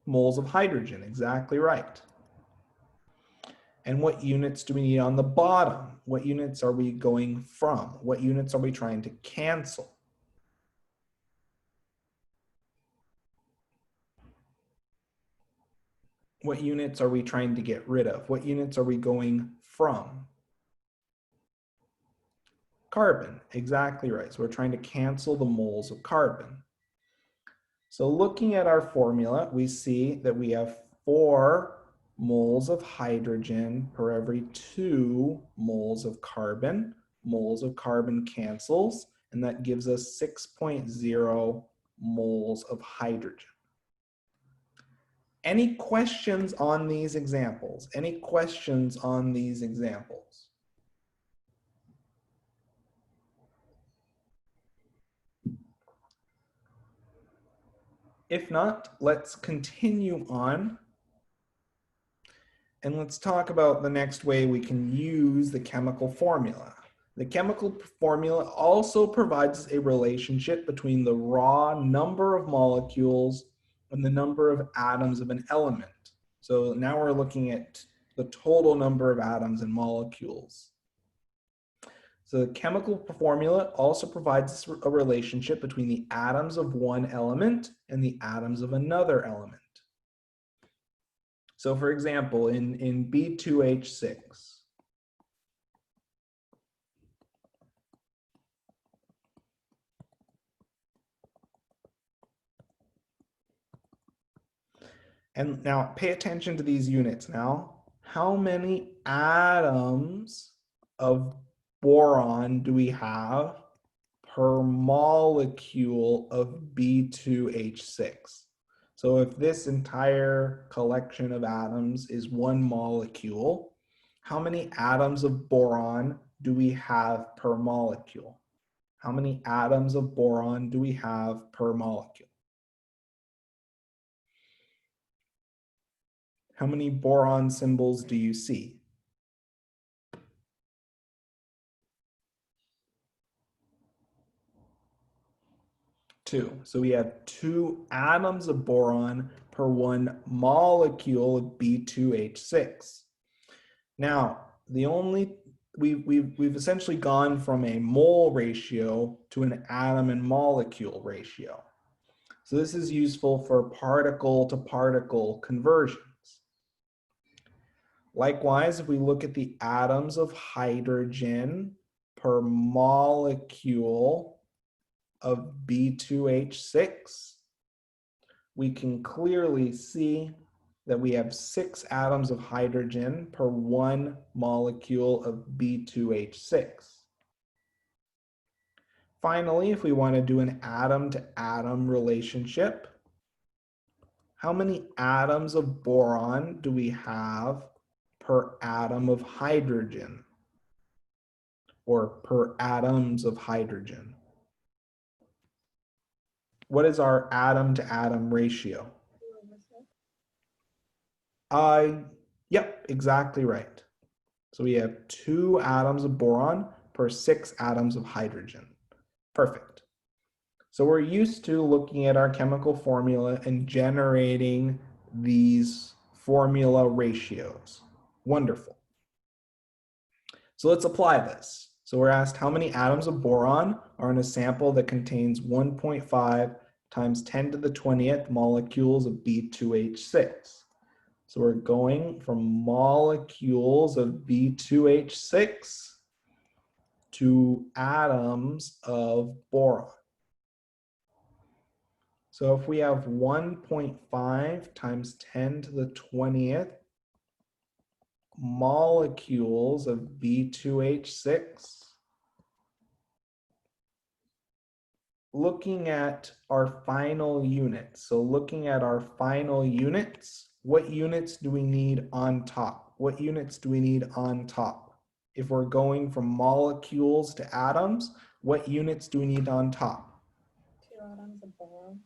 Moles of hydrogen, exactly right. And what units do we need on the bottom? What units are we going from? What units are we trying to cancel? What units are we trying to get rid of? What units are we going from? Carbon, exactly right. So we're trying to cancel the moles of carbon. So looking at our formula, we see that we have 4 moles of hydrogen per every 2 moles of carbon. Moles of carbon cancels, and that gives us 6.0 moles of hydrogen. Any questions on these examples? Any questions on these examples? If not, let's continue on. And let's talk about the next way we can use the chemical formula. The chemical formula also provides a relationship between the raw number of molecules and the number of atoms of an element. So now we're looking at the total number of atoms and molecules. So the chemical formula also provides a relationship between the atoms of one element and the atoms of another element. So for example, in B2H6, and now pay attention to these units now. How many atoms of boron do we have per molecule of B2H6? So if this entire collection of atoms is one molecule, how many atoms of boron do we have per molecule? How many atoms of boron do we have per molecule? How many boron symbols do you see? 2. So we have 2 atoms of boron per 1 molecule of B2H6. Now, we've essentially gone from a mole ratio to an atom and molecule ratio. So this is useful for particle to particle conversions. Likewise, if we look at the atoms of hydrogen per molecule of B2H6, we can clearly see that we have 6 atoms of hydrogen per 1 molecule of B2H6. Finally, if we want to do an atom-to-atom relationship, how many atoms of boron do we have per atom of hydrogen, or per atoms of hydrogen? What is our atom-to-atom ratio? Yep, exactly right. So we have 2 atoms of boron per 6 atoms of hydrogen. Perfect. So we're used to looking at our chemical formula and generating these formula ratios. Wonderful. So let's apply this. So we're asked how many atoms of boron are in a sample that contains 1.5 times 10 to the 20th molecules of B2H6. So we're going from molecules of B2H6 to atoms of boron. So if we have 1.5 times 10 to the 20th molecules of B2H6, looking at our final units. So looking at our final units, what units do we need on top? What units do we need on top? If we're going from molecules to atoms, what units do we need on top? 2 atoms of boron.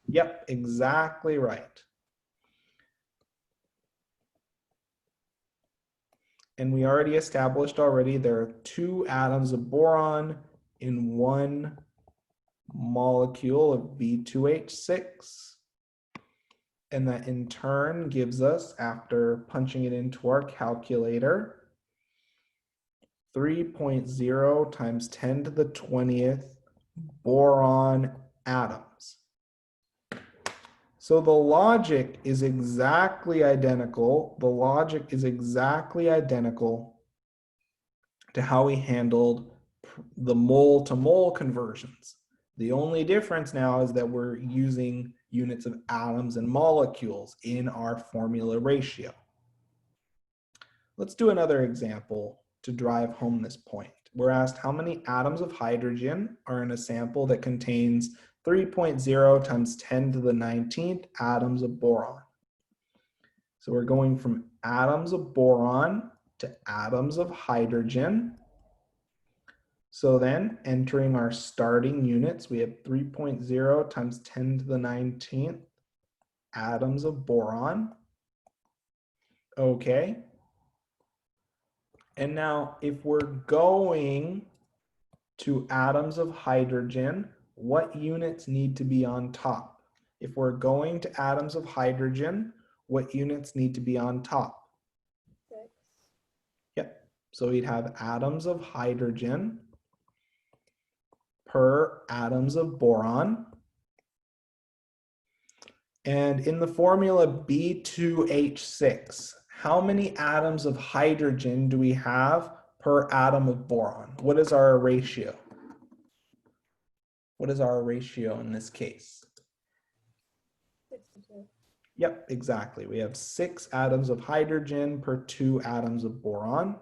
Yep, exactly right. And we already established there are 2 atoms of boron in 1 molecule of B2H6. And that in turn gives us, after punching it into our calculator, 3.0 times 10 to the 20th boron atoms. So the logic is exactly identical. The logic is exactly identical to how we handled the mole to mole conversions. The only difference now is that we're using units of atoms and molecules in our formula ratio. Let's do another example to drive home this point. We're asked how many atoms of hydrogen are in a sample that contains 3.0 times 10 to the 19th atoms of boron. So we're going from atoms of boron to atoms of hydrogen. So then entering our starting units, we have 3.0 times 10 to the 19th atoms of boron. Okay. And now if we're going to atoms of hydrogen, what units need to be on top? If we're going to atoms of hydrogen, what units need to be on top? 6. Yep. So we'd have atoms of hydrogen per atoms of boron. And in the formula B2H6, how many atoms of hydrogen do we have per atom of boron? What is our ratio? What is our ratio in this case? 62. Yep, exactly. We have 6 atoms of hydrogen per 2 atoms of boron.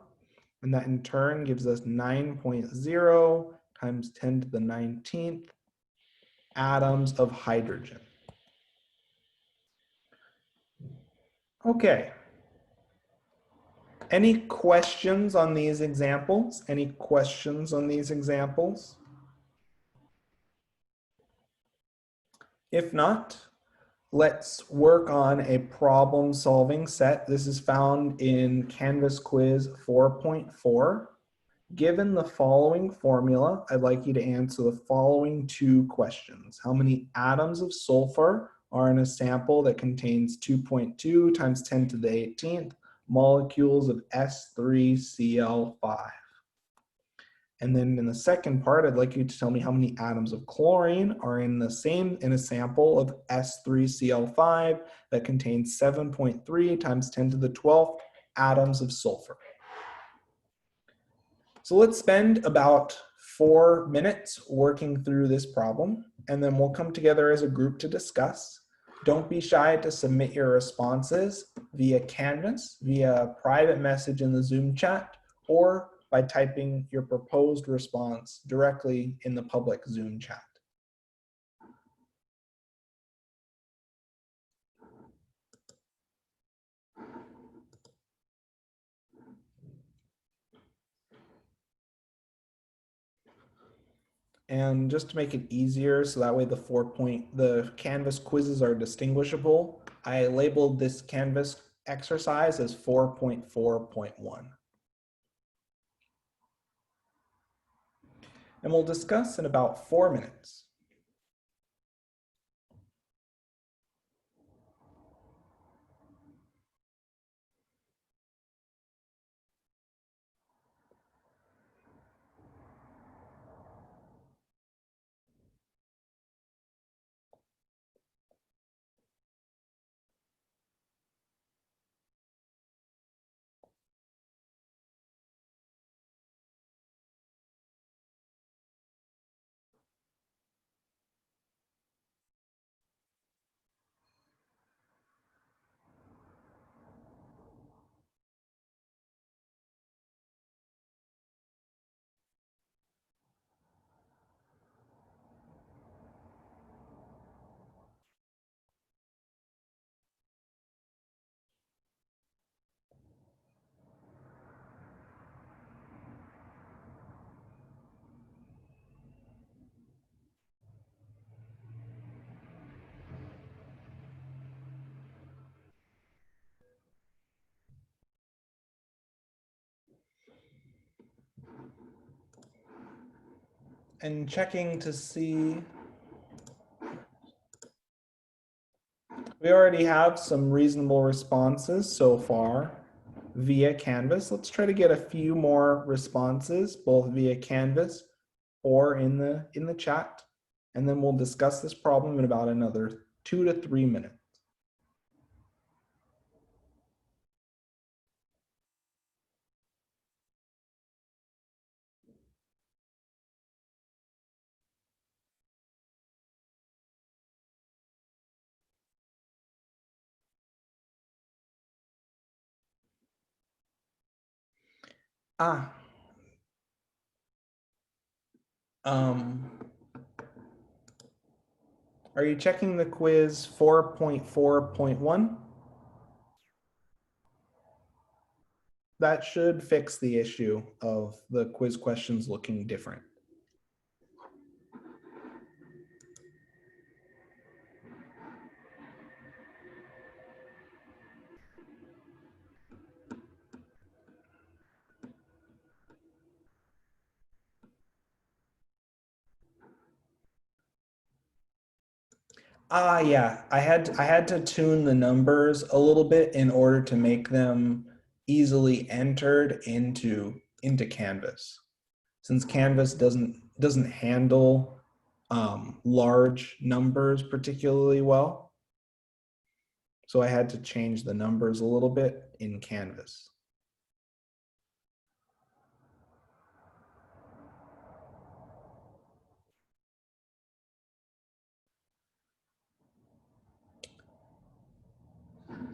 And that in turn gives us 9.0 times 10 to the 19th atoms of hydrogen. Okay. Any questions on these examples? Any questions on these examples? If not, let's work on a problem solving set. This is found in Canvas Quiz 4.4. Given the following formula, I'd like you to answer the following 2 questions. How many atoms of sulfur are in a sample that contains 2.2 times 10 to the 18th molecules of S3Cl5? And then in the second part, I'd like you to tell me how many atoms of chlorine are in a sample of S3Cl5 that contains 7.3 times 10 to the 12th atoms of sulfur. So let's spend about 4 minutes working through this problem, and then we'll come together as a group to discuss. Don't be shy to submit your responses via Canvas, via private message in the Zoom chat, or by typing your proposed response directly in the public Zoom chat. And just to make it easier, so that way the Canvas quizzes are distinguishable, I labeled this Canvas exercise as 4.4.1. And we'll discuss in about 4 minutes. And checking to see, we already have some reasonable responses so far via Canvas. Let's try to get a few more responses, both via Canvas or in the chat. And then we'll discuss this problem in about another 2 to 3 minutes. Ah. Are you checking the quiz 4.4.1? That should fix the issue of the quiz questions looking different. Yeah, I had to tune the numbers a little bit in order to make them easily entered into Canvas. Since Canvas doesn't handle large numbers particularly well. So I had to change the numbers a little bit in Canvas.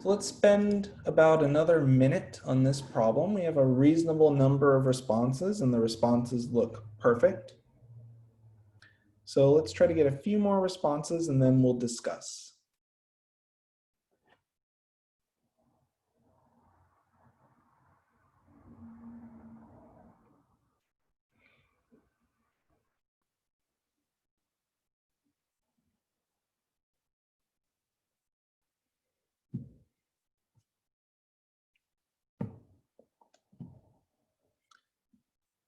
So let's spend about another minute on this problem. We have a reasonable number of responses and the responses look perfect. So let's try to get a few more responses and then we'll discuss.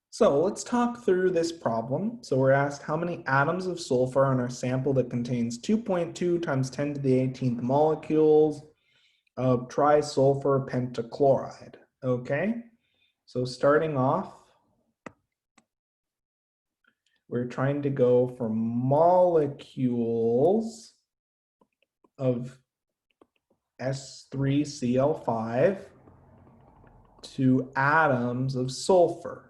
So let's talk through this problem. So we're asked how many atoms of sulfur on our sample that contains 2.2 times 10 to the 18th molecules of trisulfur pentachloride. Okay, so starting off, we're trying to go from molecules of S3Cl5 to atoms of sulfur.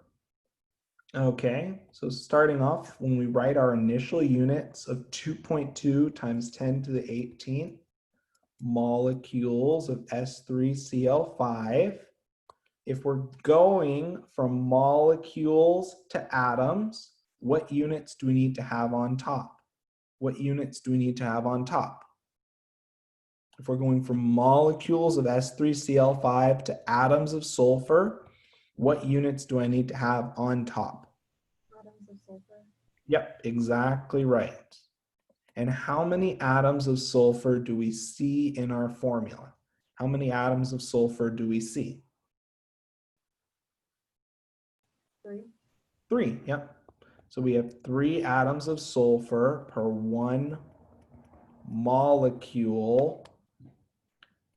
Okay, so starting off, when we write our initial units of 2.2 times 10 to the 18th molecules of S3Cl5, if we're going from molecules to atoms, what units do we need to have on top? What units do we need to have on top? If we're going from molecules of S3Cl5 to atoms of sulfur, what units do I need to have on top? Atoms of sulfur. Yep, exactly right. And how many atoms of sulfur do we see in our formula? How many atoms of sulfur do we see? 3. 3, yep. So we have 3 atoms of sulfur per 1 molecule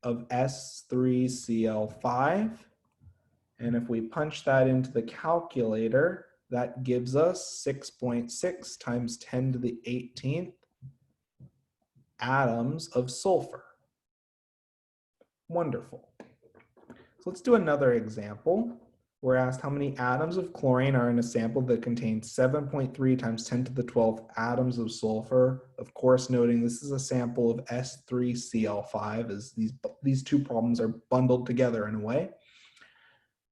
of S3Cl5. And if we punch that into the calculator, that gives us 6.6 times 10 to the 18th atoms of sulfur. Wonderful. So let's do another example. We're asked how many atoms of chlorine are in a sample that contains 7.3 times 10 to the 12th atoms of sulfur. Of course, noting this is a sample of S3Cl5, as these two problems are bundled together in a way.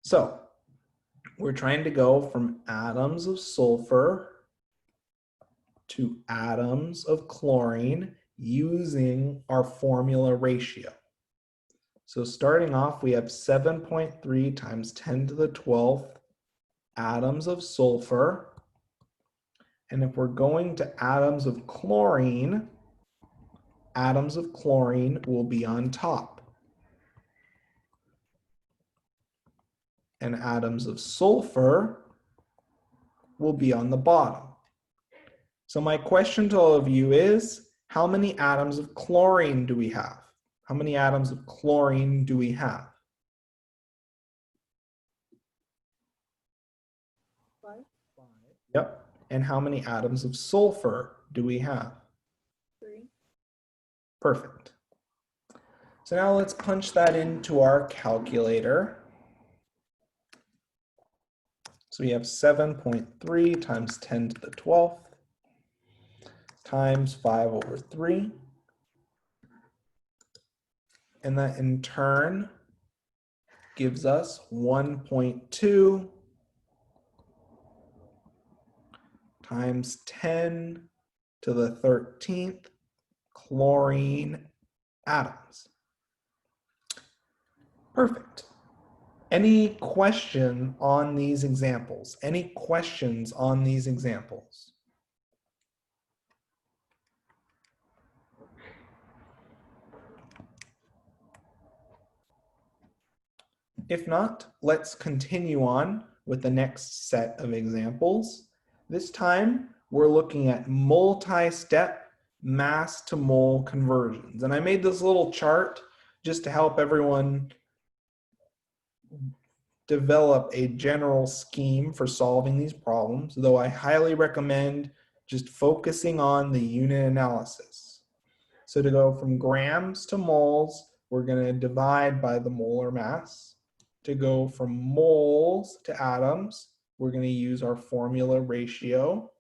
So we're trying to go from atoms of sulfur to atoms of chlorine using our formula ratio. So starting off, we have 7.3 times 10 to the 12th atoms of sulfur. And if we're going to atoms of chlorine will be on top. And atoms of sulfur will be on the bottom. So my question to all of you is, how many atoms of chlorine do we have? How many atoms of chlorine do we have? 5. Yep. And how many atoms of sulfur do we have? 3. Perfect. So now let's punch that into our calculator. So we have 7.3 times 10 to the 12th times 5 over 3. And that in turn gives us 1.2 times 10 to the 13th chlorine atoms. Perfect. Any question on these examples? Any questions on these examples? If not, let's continue on with the next set of examples. This time, we're looking at multi-step mass to mole conversions. And I made this little chart just to help everyone develop a general scheme for solving these problems, though I highly recommend just focusing on the unit analysis. So to go from grams to moles, we're going to divide by the molar mass. To go from moles to atoms, we're going to use our formula ratio.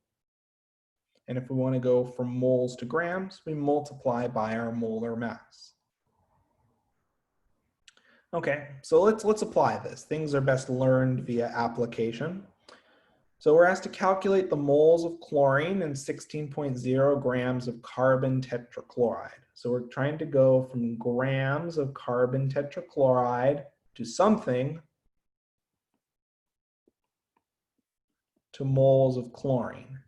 And if we want to go from moles to grams, we multiply by our molar mass. Okay, so let's apply this. Things are best learned via application. So we're asked to calculate the moles of chlorine and 16.0 grams of carbon tetrachloride. So we're trying to go from grams of carbon tetrachloride to something to moles of chlorine.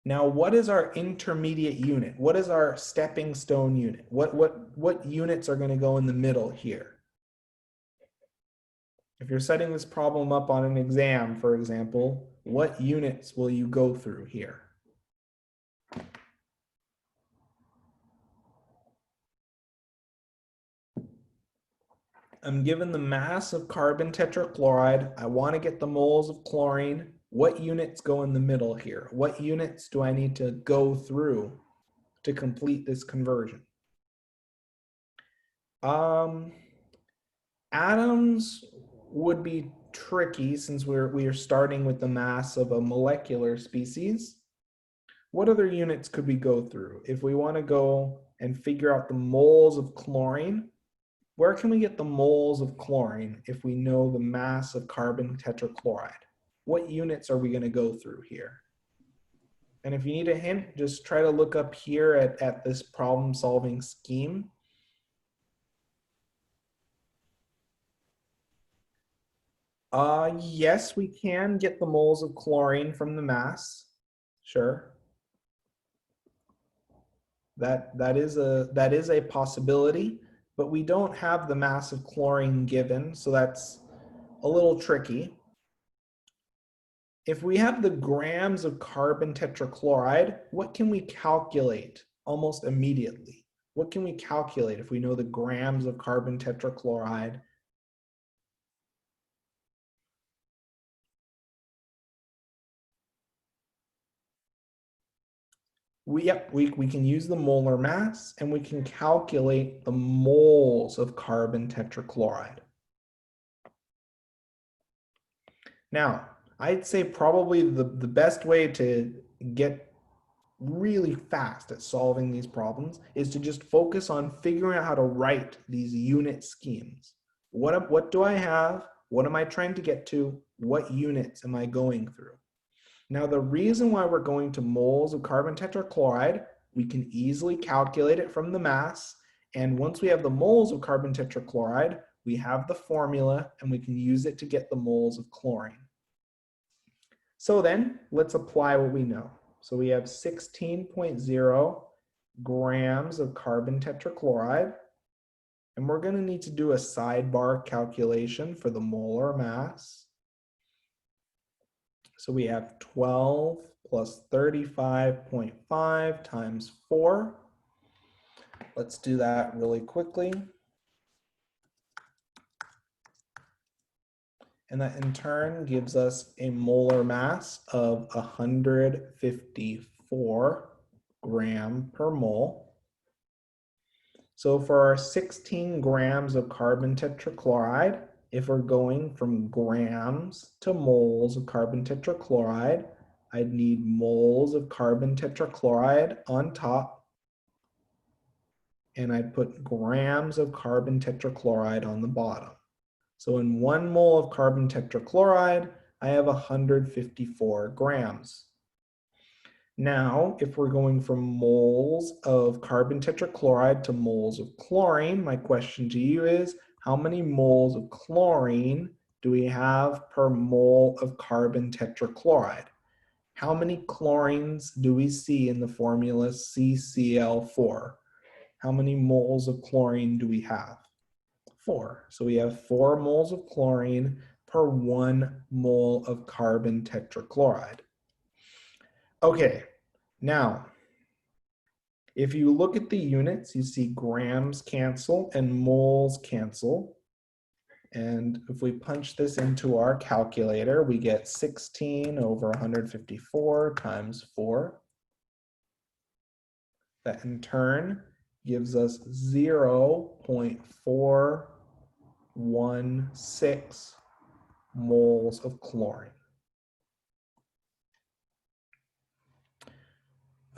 Now, what is our intermediate unit? What is our stepping stone unit? What units are going to go in the middle here? If you're setting this problem up on an exam, for example, what units will you go through here? I'm given the mass of carbon tetrachloride. I want to get the moles of chlorine. What units go in the middle here? What units do I need to go through to complete this conversion? Atoms would be tricky since we are starting with the mass of a molecular species. What other units could we go through? If we want to go and figure out the moles of chlorine, where can we get the moles of chlorine if we know the mass of carbon tetrachloride? What units are we going to go through here? And if you need a hint, just try to look up here at this problem solving scheme. Yes, we can get the moles of chlorine from the mass. Sure. That is a possibility, but we don't have the mass of chlorine given, so that's a little tricky. If we have the grams of carbon tetrachloride, what can we calculate almost immediately? What can we calculate if we know the grams of carbon tetrachloride? We can use the molar mass and we can calculate the moles of carbon tetrachloride. Now, I'd say probably the best way to get really fast at solving these problems is to just focus on figuring out how to write these unit schemes. What do I have? What am I trying to get to? What units am I going through? Now, the reason why we're going to moles of carbon tetrachloride, we can easily calculate it from the mass. And once we have the moles of carbon tetrachloride, we have the formula and we can use it to get the moles of chlorine. So then let's apply what we know. So we have 16.0 grams of carbon tetrachloride. And we're going to need to do a sidebar calculation for the molar mass. So we have 12 plus 35.5 times 4. Let's do that really quickly. And that in turn gives us a molar mass of 154 gram per mole. So for our 16 grams of carbon tetrachloride, if we're going from grams to moles of carbon tetrachloride, I'd need moles of carbon tetrachloride on top, and I'd put grams of carbon tetrachloride on the bottom. So in 1 mole of carbon tetrachloride, I have 154 grams. Now, if we're going from moles of carbon tetrachloride to moles of chlorine, my question to you is, how many moles of chlorine do we have per mole of carbon tetrachloride? How many chlorines do we see in the formula CCl4? How many moles of chlorine do we have? 4. So we have 4 moles of chlorine per 1 mole of carbon tetrachloride. Okay, now, if you look at the units, you see grams cancel and moles cancel. And if we punch this into our calculator, we get 16 over 154 times 4. That in turn gives us 0.416 moles of chlorine.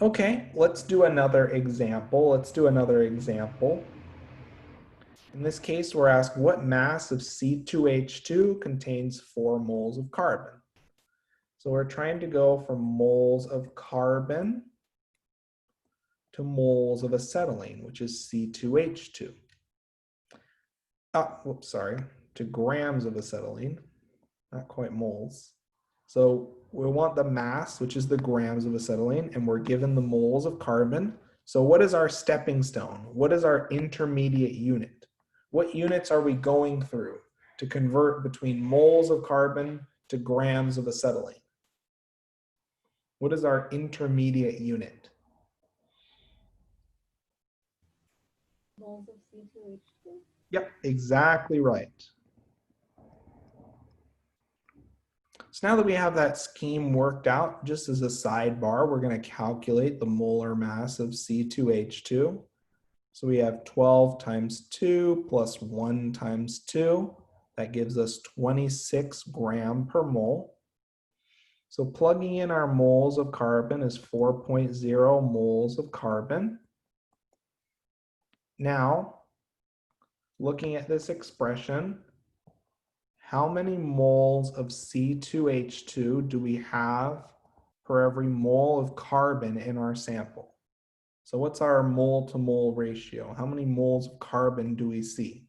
Okay, let's do another example. In this case, we're asked what mass of C2H2 contains 4 moles of carbon. So we're trying to go from moles of carbon to moles of acetylene, which is C2H2. To grams of acetylene, not quite moles. So we want the mass, which is the grams of acetylene, and we're given the moles of carbon. So what is our stepping stone? What is our intermediate unit? What units are we going through to convert between moles of carbon to grams of acetylene? What is our intermediate unit? Moles of C2H2. Yep, exactly right. So now that we have that scheme worked out, just as a sidebar, we're going to calculate the molar mass of C2H2. So we have 12 times 2 plus 1 times 2. That gives us 26 gram per mole. So plugging in our moles of carbon is 4.0 moles of carbon. Now, looking at this expression, how many moles of C2H2 do we have per every mole of carbon in our sample? So what's our mole to mole ratio? How many moles of carbon do we see?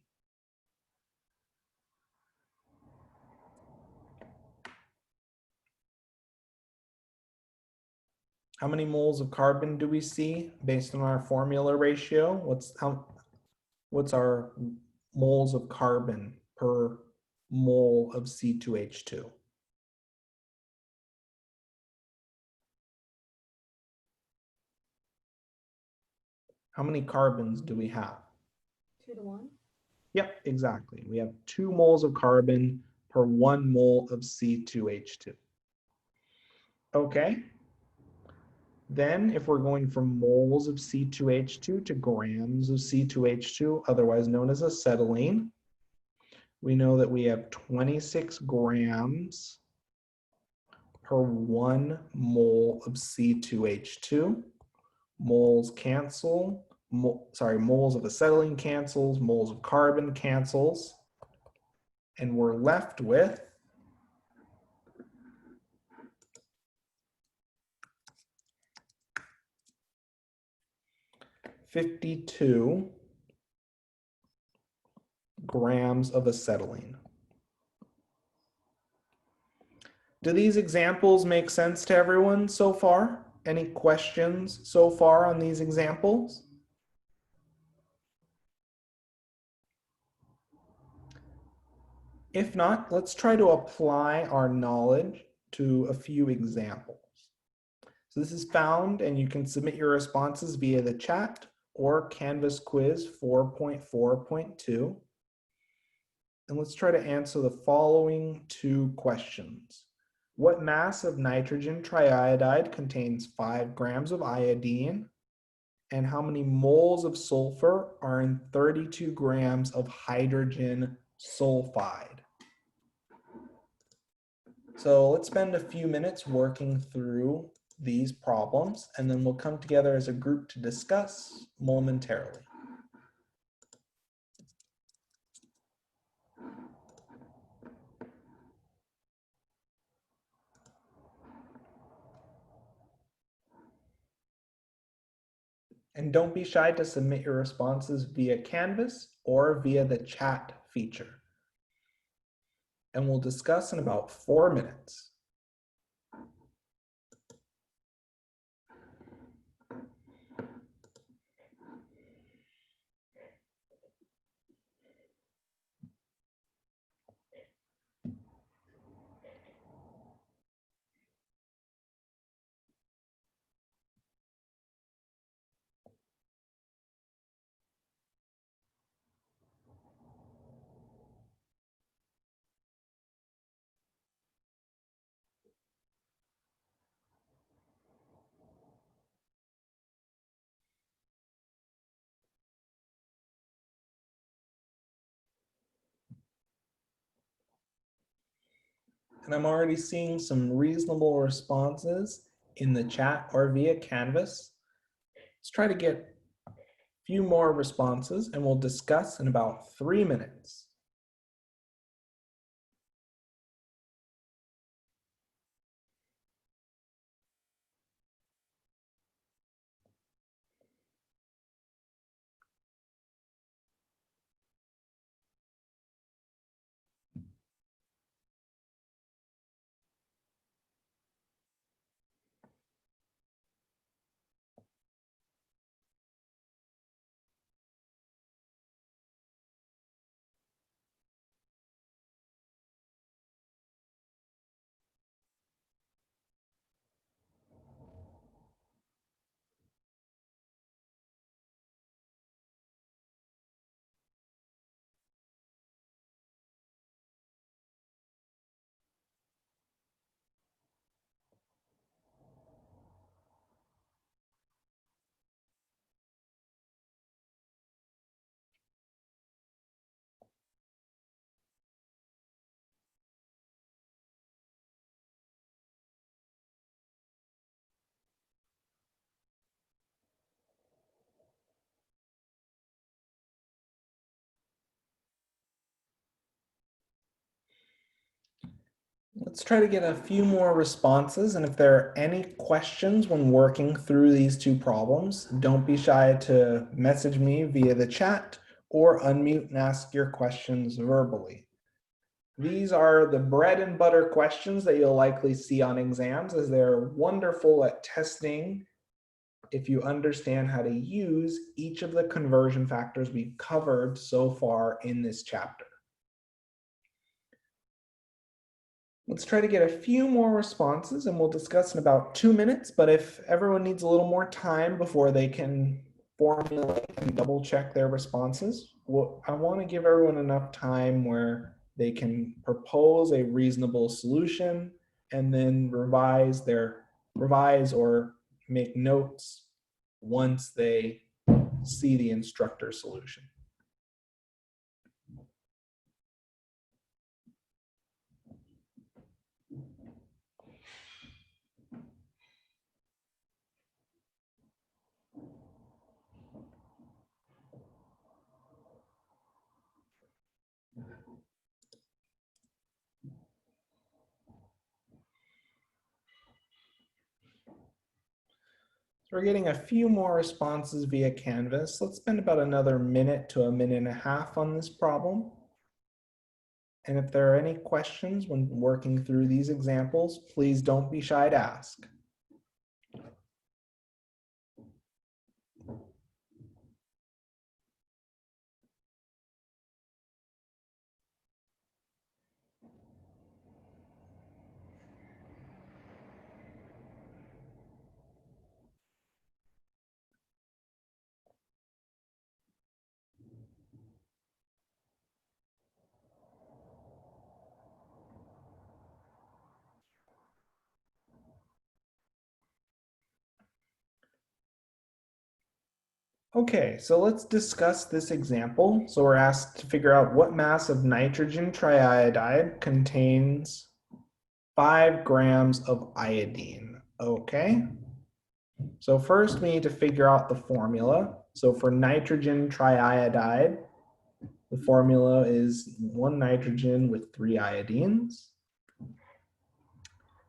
How many moles of carbon do we see based on our formula ratio? What's our moles of carbon per mole of C2H2? How many carbons do we have? 2 to 1. Yep, exactly. We have 2 moles of carbon per 1 mole of C2H2. Okay. Then if we're going from moles of C2H2 to grams of C2H2, otherwise known as acetylene, we know that we have 26 grams per 1 mole of C2H2. Moles cancel, moles of acetylene cancels, moles of carbon cancels, and we're left with 52 grams of acetylene. Do these examples make sense to everyone so far? Any questions so far on these examples? If not, let's try to apply our knowledge to a few examples. So this is found, and you can submit your responses via the chat or Canvas quiz 4.4.2. And let's try to answer the following 2 questions. What mass of nitrogen triiodide contains 5 grams of iodine? and how many moles of sulfur are in 32 grams of hydrogen sulfide. So let's spend a few minutes working through these problems, and then we'll come together as a group to discuss momentarily. And don't be shy to submit your responses via Canvas or via the chat feature. And we'll discuss in about 4 minutes. And I'm already seeing some reasonable responses in the chat or via Canvas. Let's try to get a few more responses and we'll discuss in about 3 minutes. Let's try to get a few more responses, and if there are any questions when working through these two problems, don't be shy to message me via the chat or unmute and ask your questions verbally. These are the bread and butter questions that you'll likely see on exams, as they're wonderful at testing if you understand how to use each of the conversion factors we've covered so far in this chapter. Let's try to get a few more responses and we'll discuss in about 2 minutes, but if everyone needs a little more time before they can formulate and double check their responses, well, I want to give everyone enough time where they can propose a reasonable solution and then revise or make notes once they see the instructor solution. So we're getting a few more responses via Canvas. Let's spend about another minute to a minute and a half on this problem. And if there are any questions when working through these examples, please don't be shy to ask. Okay, so let's discuss this example. So we're asked to figure out what mass of nitrogen triiodide contains 5 grams of iodine. Okay, so first we need to figure out the formula. So for nitrogen triiodide, the formula is 1 nitrogen with 3 iodines.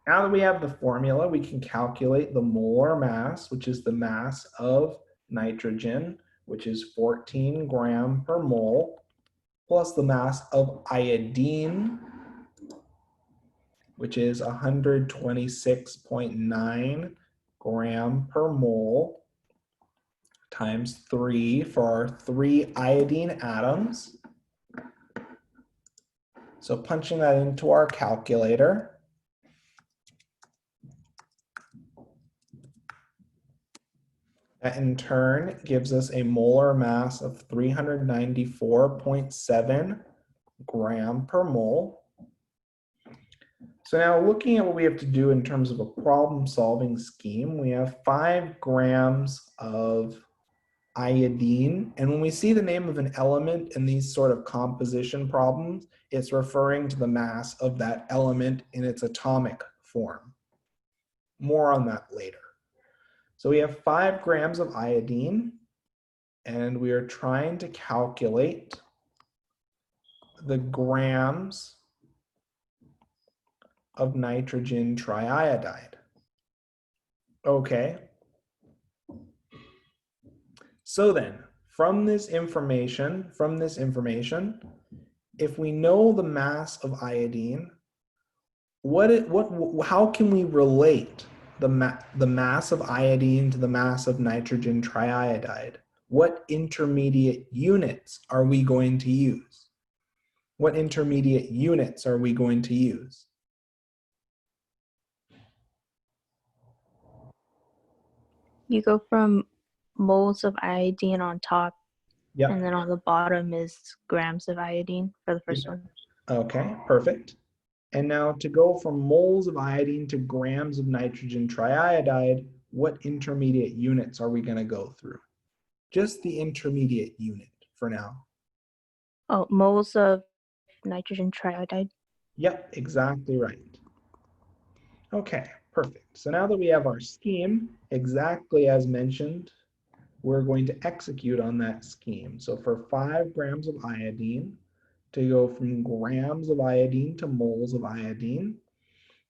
Now that we have the formula, we can calculate the molar mass, which is the mass of nitrogen, which is 14 gram per mole, plus the mass of iodine, which is 126.9 gram per mole, times 3 for our 3 iodine atoms. So punching that into our calculator, that in turn gives us a molar mass of 394.7 gram per mole. So now looking at what we have to do in terms of a problem-solving scheme, we have 5 grams of iodine. And when we see the name of an element in these sort of composition problems, it's referring to the mass of that element in its atomic form. More on that later. So we have 5 grams of iodine, and we are trying to calculate the grams of nitrogen triiodide. Okay. So then, from this information, if we know the mass of iodine, how can we relate the mass of iodine to the mass of nitrogen triiodide? What intermediate units are we going to use? What intermediate units are we going to use? You go from moles of iodine on top, Yep. and then on the bottom is grams of iodine for the first Yep. one. Okay, perfect. And now to go from moles of iodine to grams of nitrogen triiodide, what intermediate units are we going to go through? Just the intermediate unit for now. Oh, moles of nitrogen triiodide. Yep, exactly right. Okay, perfect. So now that we have our scheme, exactly as mentioned, we're going to execute on that scheme. So for 5 grams of iodine, to go from grams of iodine to moles of iodine,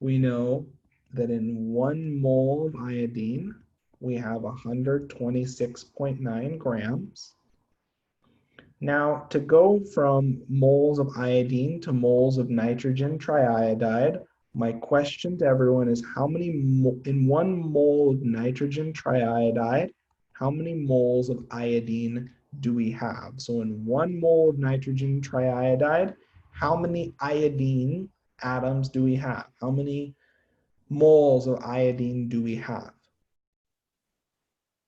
we know that in 1 mole of iodine, we have 126.9 grams. Now, to go from moles of iodine to moles of nitrogen triiodide, my question to everyone is how many, in 1 mole of nitrogen triiodide, how many moles of iodine do we have? So in 1 mole of nitrogen triiodide, how many iodine atoms do we have? How many moles of iodine do we have?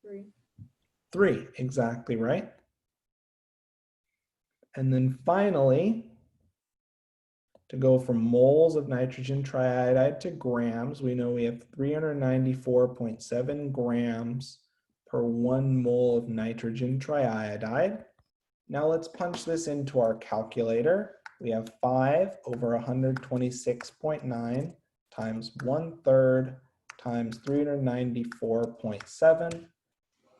3. 3, exactly right. And then finally, to go from moles of nitrogen triiodide to grams, we know we have 394.7 grams per 1 mole of nitrogen triiodide. Now let's punch this into our calculator. We have 5 over 126.9 times 1/3 times 394.7,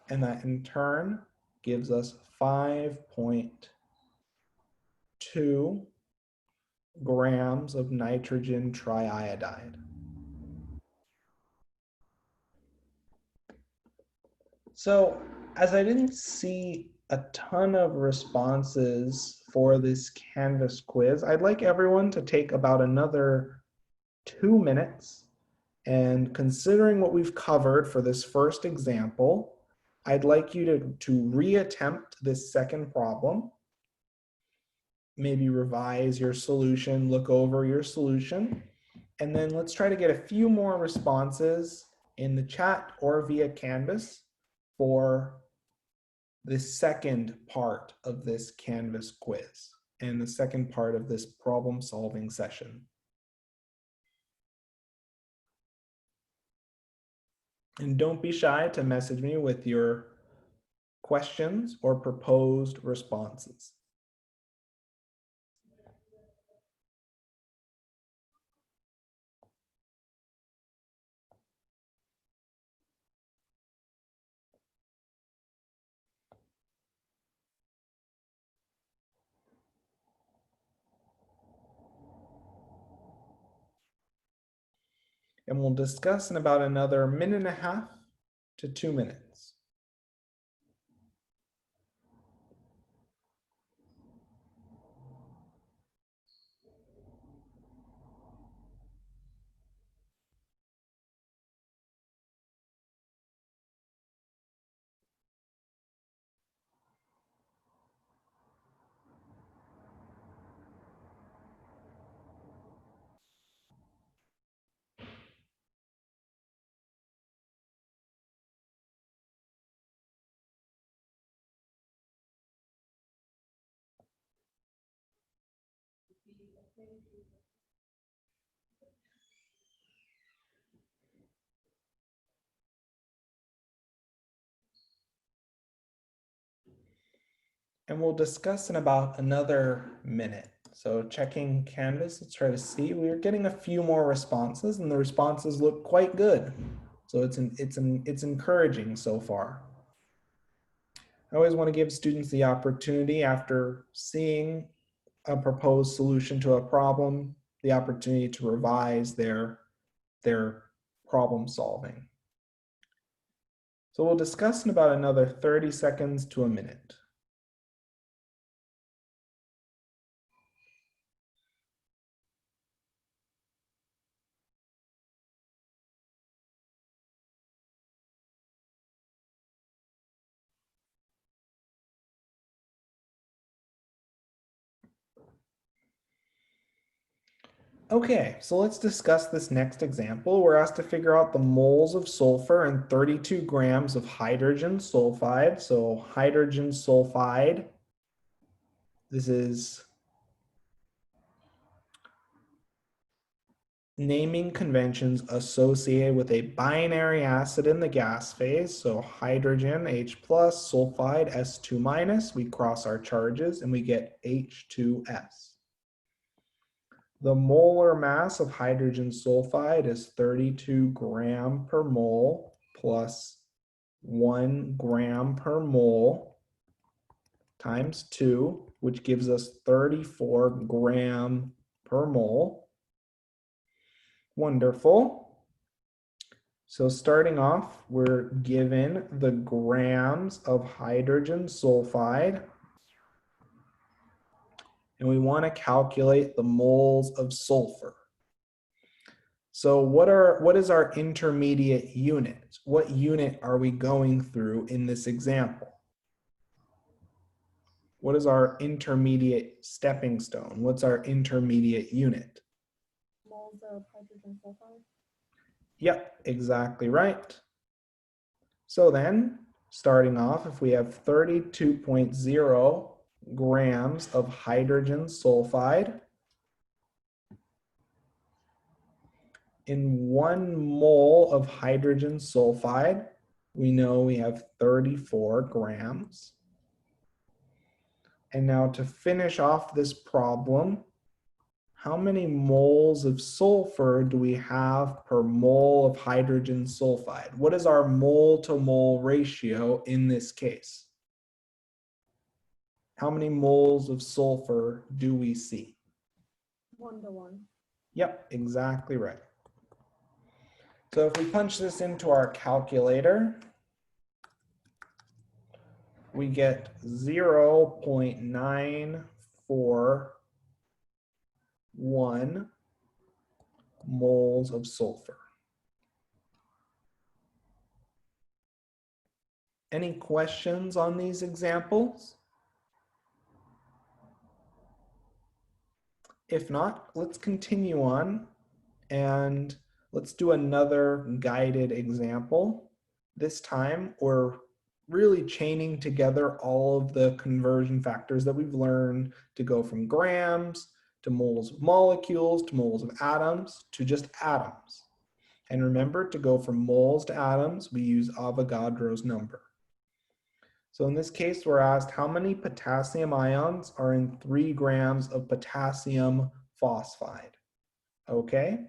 and that in turn gives us 5.2 grams of nitrogen triiodide. So as I didn't see a ton of responses for this Canvas quiz, I'd like everyone to take about another 2 minutes, and considering what we've covered for this first example, I'd like you to reattempt this second problem. Maybe revise your solution, look over your solution, and then let's try to get a few more responses in the chat or via Canvas for the second part of this Canvas quiz and the second part of this problem solving session. And don't be shy to message me with your questions, or proposed responses? And we'll discuss in about another 1.5 to 2 minutes. And we'll discuss in about another minute. So checking Canvas, let's try to see. We're getting a few more responses, and the responses look quite good. So it's encouraging so far. I always want to give students the opportunity, after seeing a proposed solution to a problem, the opportunity to revise their problem solving. So we'll discuss in about another 30 seconds to a minute. Okay, so let's discuss this next example. We're asked to figure out the moles of sulfur and 32 grams of hydrogen sulfide. So hydrogen sulfide, this is naming conventions associated with a binary acid in the gas phase. So hydrogen, H+, sulfide, S2-. We cross our charges and we get H2S. The molar mass of hydrogen sulfide is 32 gram per mole plus 1 gram per mole times 2, which gives us 34 gram per mole. Wonderful. So starting off, we're given the grams of hydrogen sulfide, and we want to calculate the moles of sulfur. So what is our intermediate unit? What unit are we going through in this example? What is our intermediate stepping stone? What's our intermediate unit? Moles of hydrogen sulfide. Yep, exactly right. So then, starting off, if we have 32.0 grams of hydrogen sulfide, in 1 mole of hydrogen sulfide, we know we have 34 grams. And now to finish off this problem, how many moles of sulfur do we have per mole of hydrogen sulfide? What is our mole to mole ratio in this case? How many moles of sulfur do we see? 1-to-1. Yep, exactly right. So if we punch this into our calculator, we get 0.941 moles of sulfur. Any questions on these examples? If not, let's continue on and let's do another guided example. This time we're really chaining together all of the conversion factors that we've learned to go from grams to moles of molecules to moles of atoms to just atoms. And remember, to go from moles to atoms, we use Avogadro's number. So in this case, we're asked how many potassium ions are in 3 grams of potassium phosphide. Okay.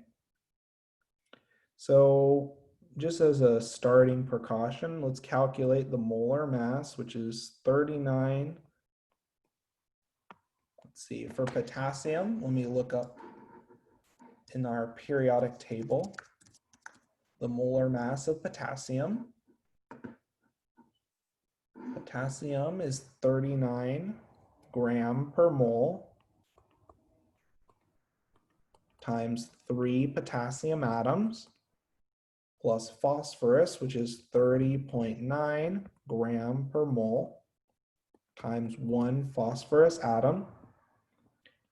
So just as a starting precaution, let's calculate the molar mass, which is 39. Let's see, for potassium, let me look up in our periodic table the molar mass of potassium. Potassium is 39 gram per mole times 3 potassium atoms plus phosphorus, which is 30.9 gram per mole times 1 phosphorus atom.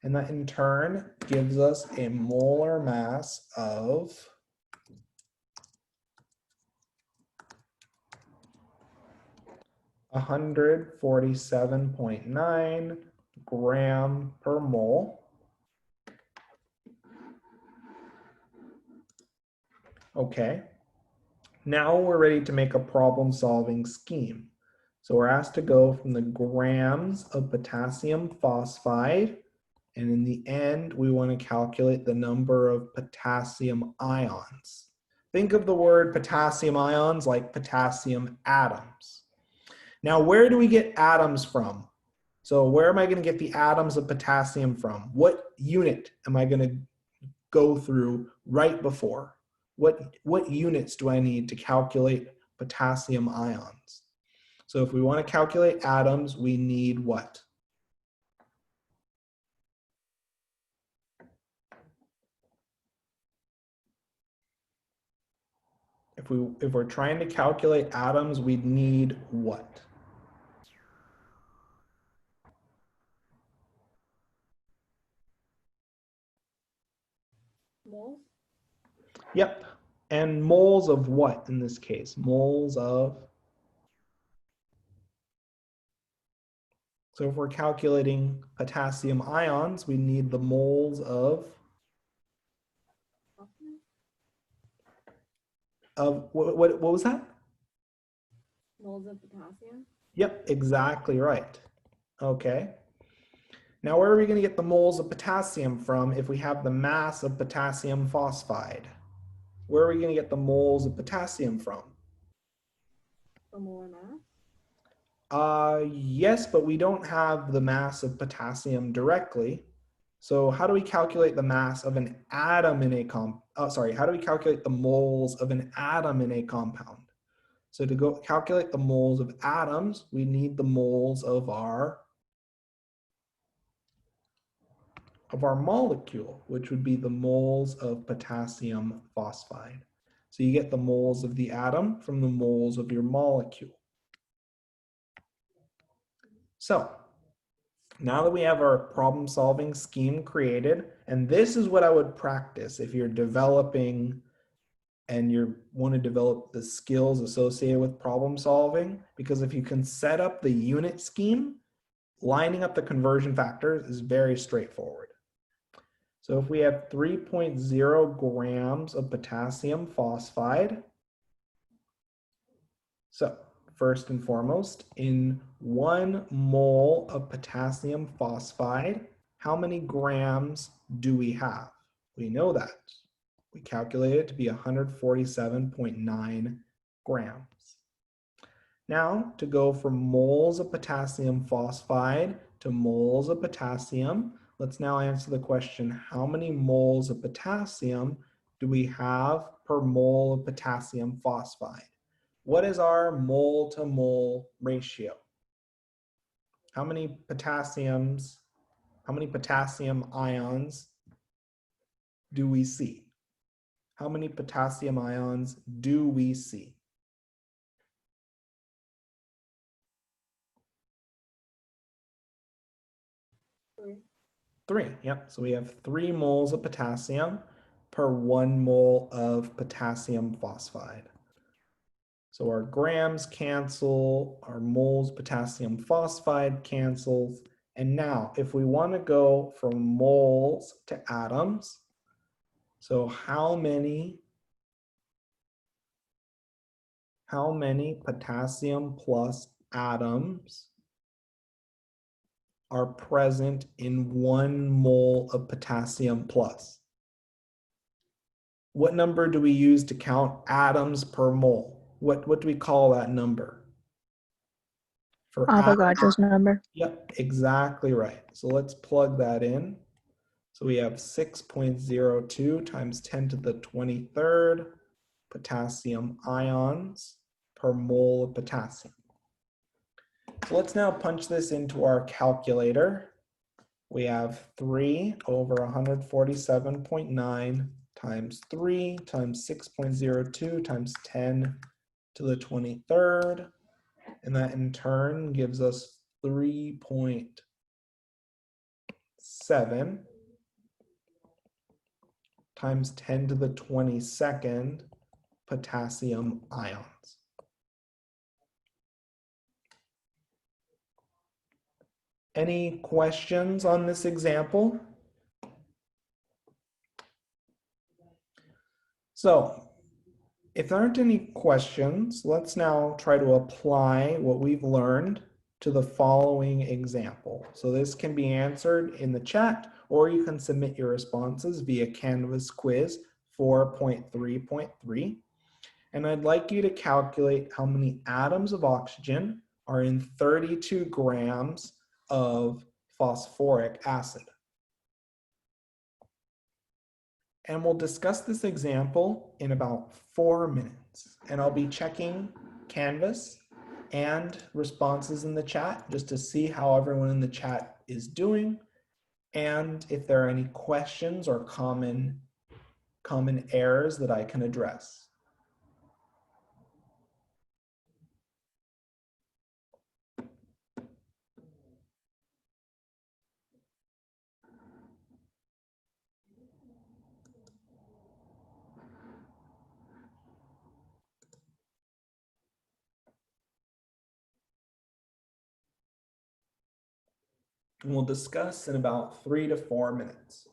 And that in turn gives us a molar mass of 147.9 gram per mole. Okay, now we're ready to make a problem-solving scheme. So we're asked to go from the grams of potassium phosphide, and in the end, we want to calculate the number of potassium ions. Think of the word potassium ions like potassium atoms. Now, where do we get atoms from? So where am I going to get the atoms of potassium from? What unit am I going to go through right before? What units do I need to calculate potassium ions? So if we want to calculate atoms, we need what? If we're trying to calculate atoms, we'd need what? Moles? Yep. And moles of what in this case? Moles of. So if we're calculating potassium ions, we need the moles of what was that? Moles of potassium? Yep, exactly right. Okay. Now where are we going to get the moles of potassium from if we have the mass of potassium phosphide? Where are we going to get the moles of potassium from? From molar mass? Yes, but we don't have the mass of potassium directly. So how do we calculate the mass of an atom in a how do we calculate the moles of an atom in a compound? So to go calculate the moles of atoms, we need the moles of our molecule, which would be the moles of potassium phosphide. So you get the moles of the atom from the moles of your molecule. So now that we have our problem-solving scheme created, and this is what I would practice if you're developing and you want to develop the skills associated with problem solving, because if you can set up the unit scheme, lining up the conversion factors is very straightforward. So if we have 3.0 grams of potassium phosphide, so first and foremost, in 1 mole of potassium phosphide, how many grams do we have? We know that. We calculate it to be 147.9 grams. Now, to go from moles of potassium phosphide to moles of potassium, let's now answer the question, how many moles of potassium do we have per mole of potassium phosphide? What is our mole to mole ratio? How many potassium ions do we see? How many potassium ions do we see? 3. 3, yep. So we have 3 moles of potassium per 1 mole of potassium phosphide. So our grams cancel, our moles potassium phosphide cancels. And now if we want to go from moles to atoms, so how many potassium plus atoms are present in 1 mole of potassium plus? What number do we use to count atoms per mole? What do we call that number? For Avogadro's number. Yep, exactly right. So let's plug that in. So we have 6.02 times 10 to the 23rd potassium ions per mole of potassium. So let's now punch this into our calculator. We have 3 over 147.9 times 3 times 6.02 times 10 to the 23rd. And that in turn gives us 3.7 times 10 to the 22nd potassium ions. Any questions on this example? So, if there aren't any questions, let's now try to apply what we've learned to the following example. So this can be answered in the chat, or you can submit your responses via Canvas quiz 4.3.3. And I'd like you to calculate how many atoms of oxygen are in 32 grams of phosphoric acid. And we'll discuss this example in about 4 minutes. And I'll be checking Canvas and responses in the chat just to see how everyone in the chat is doing and if there are any questions or common errors that I can address. And we'll discuss in about 3 to 4 minutes.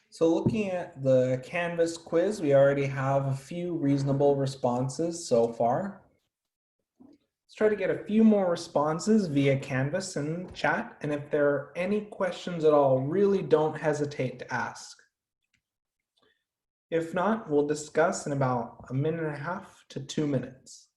So looking at the Canvas quiz, we already have a few reasonable responses so far. Let's try to get a few more responses via Canvas and chat. And if there are any questions at all, really don't hesitate to ask. If not, we'll discuss in about 1.5 to 2 minutes.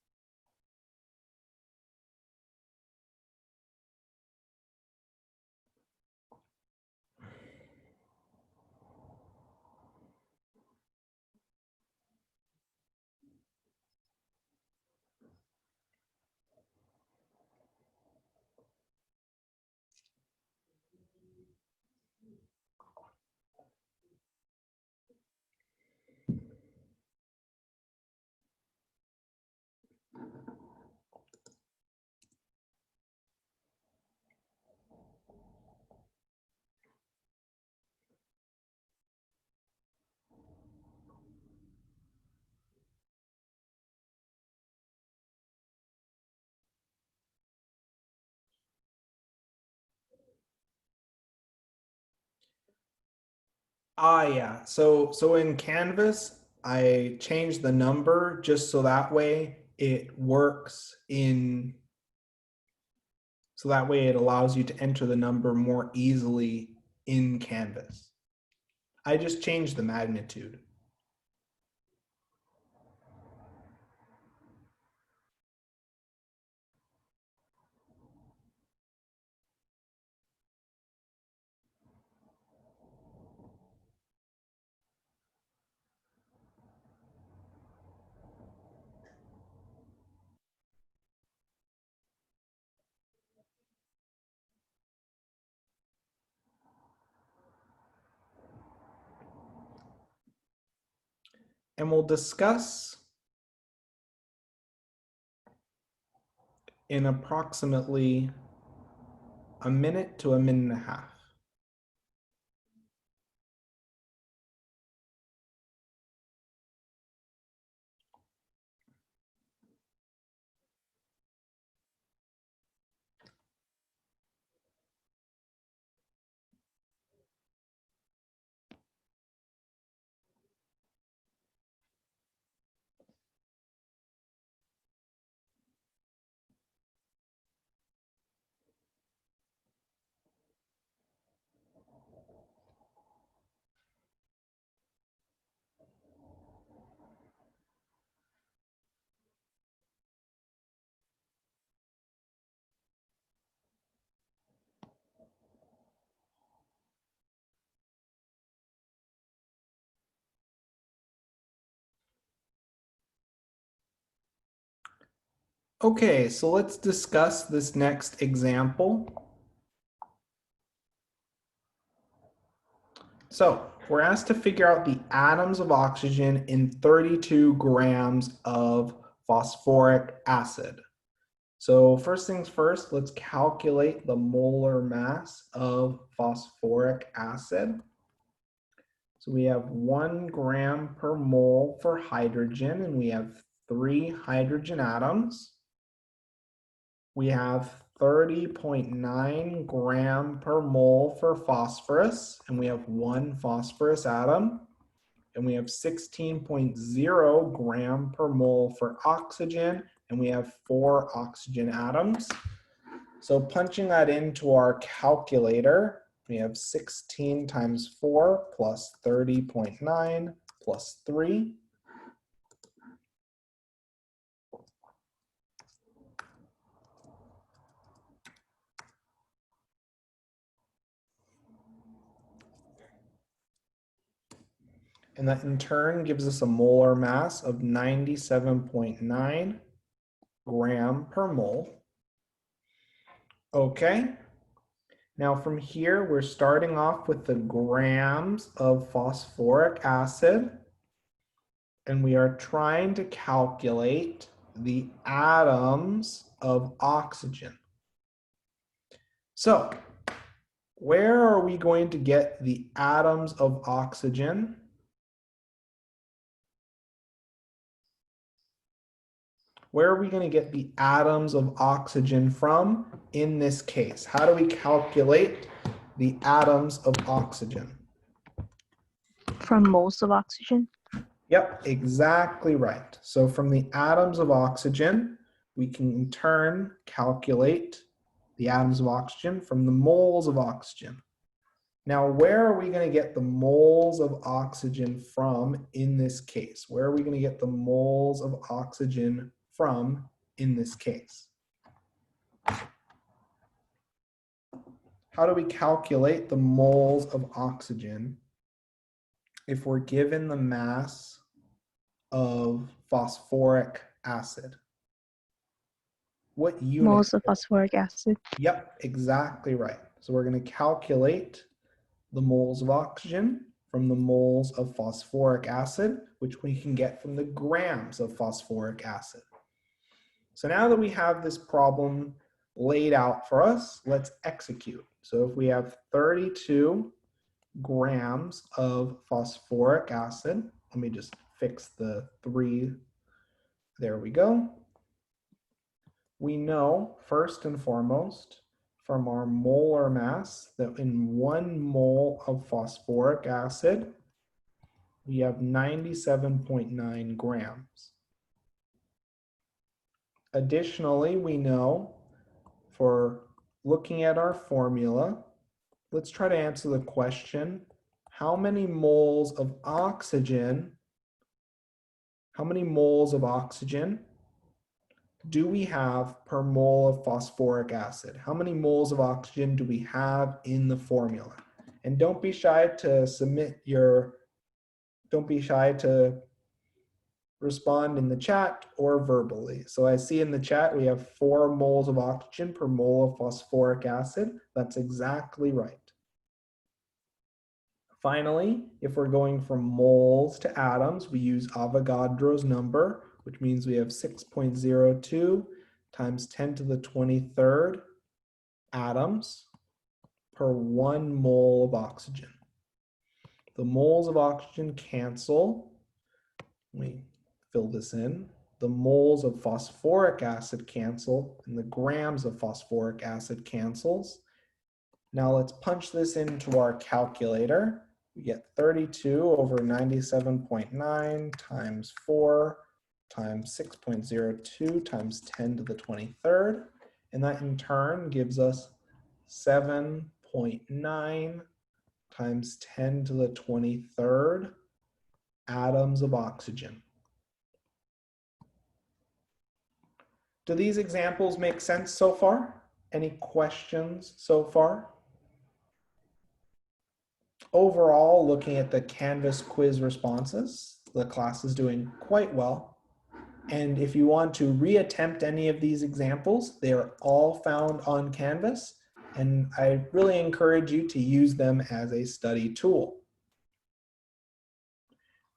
Yeah. So in Canvas, I changed the number just so that way it works so that way it allows you to enter the number more easily in Canvas. I just changed the magnitude. and we'll discuss in approximately a minute to a minute and a half. Okay, so let's discuss this next example. So we're asked to figure out the atoms of oxygen in 32 grams of phosphoric acid. So first things first, let's calculate the molar mass of phosphoric acid. So we have 1 gram per mole for hydrogen, and we have 3 hydrogen atoms. We have 30.9 gram per mole for phosphorus, and we have 1 phosphorus atom. And we have 16.0 gram per mole for oxygen, and we have 4 oxygen atoms. So punching that into our calculator, we have 16 times 4 plus 30.9 plus 3. And that in turn gives us a molar mass of 97.9 gram per mole. Okay. Now from here, we're starting off with the grams of phosphoric acid, and we are trying to calculate the atoms of oxygen. So where are we going to get the atoms of oxygen? Where are we going to get the atoms of oxygen from in this case? How do we calculate the atoms of oxygen? From moles of oxygen. Yep, exactly right. So from the atoms of oxygen, we can in turn calculate the atoms of oxygen from the moles of oxygen. Now, where are we going to get the moles of oxygen from in this case? Where are we going to get the moles of oxygen from in this case? How do we calculate the moles of oxygen if we're given the mass of phosphoric acid? What unit? Moles of phosphoric acid. Yep, exactly right. So we're going to calculate the moles of oxygen from the moles of phosphoric acid, which we can get from the grams of phosphoric acid. So now that we have this problem laid out for us, let's execute. So if we have 32 grams of phosphoric acid, let me just fix the 3. There we go. We know first and foremost from our molar mass that in 1 mole of phosphoric acid, we have 97.9 grams. Additionally, we know for looking at our formula, let's try to answer the question, how many moles of oxygen do we have per mole of phosphoric acid? How many moles of oxygen do we have in the formula? And don't be shy to respond in the chat or verbally. So I see in the chat we have 4 moles of oxygen per mole of phosphoric acid. That's exactly right. Finally, if we're going from moles to atoms, we use Avogadro's number, which means we have 6.02 times 10 to the 23rd atoms per 1 mole of oxygen. The moles of oxygen cancel. Let me fill this in. The moles of phosphoric acid cancel, and the grams of phosphoric acid cancels. Now let's punch this into our calculator. We get 32 over 97.9 times 4 times 6.02 times 10 to the 23rd. And that in turn gives us 7.9 times 10 to the 23rd atoms of oxygen. Do these examples make sense so far? Any questions so far? Overall, looking at the Canvas quiz responses, the class is doing quite well. And if you want to reattempt any of these examples, they are all found on Canvas. And I really encourage you to use them as a study tool.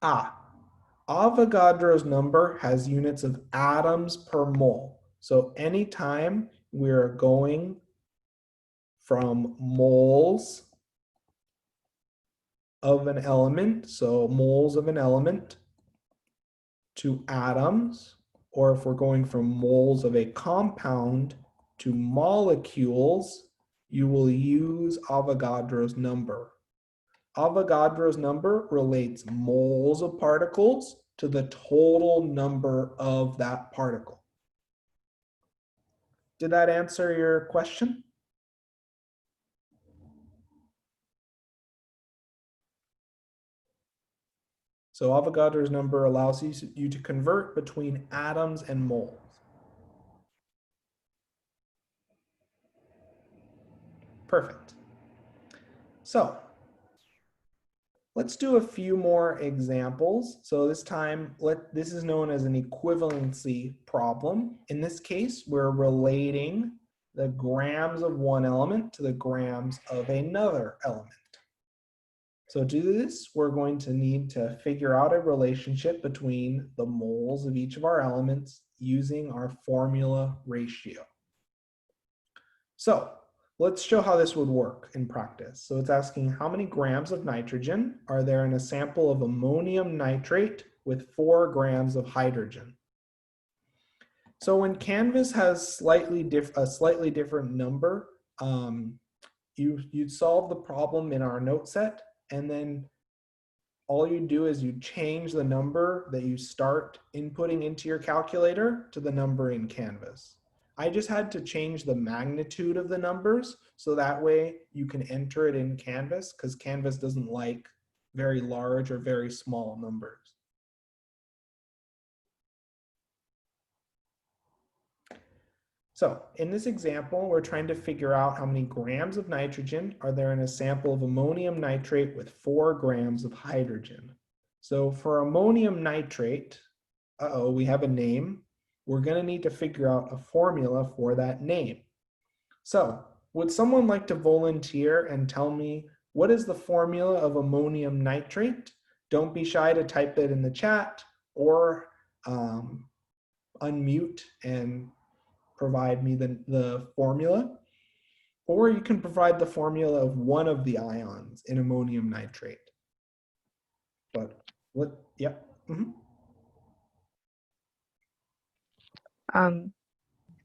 Avogadro's number has units of atoms per mole. So anytime we're going from moles of an element, so moles of an element, to atoms, or if we're going from moles of a compound to molecules, you will use Avogadro's number. Avogadro's number relates moles of particles to the total number of that particle. Did that answer your question? So Avogadro's number allows you to convert between atoms and moles. Perfect. So let's do a few more examples. So this time, this is known as an equivalency problem. In this case, we're relating the grams of one element to the grams of another element. So to do this, we're going to need to figure out a relationship between the moles of each of our elements using our formula ratio. So let's show how this would work in practice. So it's asking how many grams of nitrogen are there in a sample of ammonium nitrate with 4 grams of hydrogen. So when Canvas has a slightly different number, you'd solve the problem in our note set, and then all you do is you change the number that you start inputting into your calculator to the number in Canvas. I just had to change the magnitude of the numbers so that way you can enter it in Canvas, because Canvas doesn't like very large or very small numbers. So in this example, we're trying to figure out how many grams of nitrogen are there in a sample of ammonium nitrate with 4 grams of hydrogen. So for ammonium nitrate, we have a name. We're going to need to figure out a formula for that name. So would someone like to volunteer and tell me what is the formula of ammonium nitrate? Don't be shy to type it in the chat or unmute and provide me the formula, or you can provide the formula of one of the ions in ammonium nitrate. But what, yep. Mm-hmm.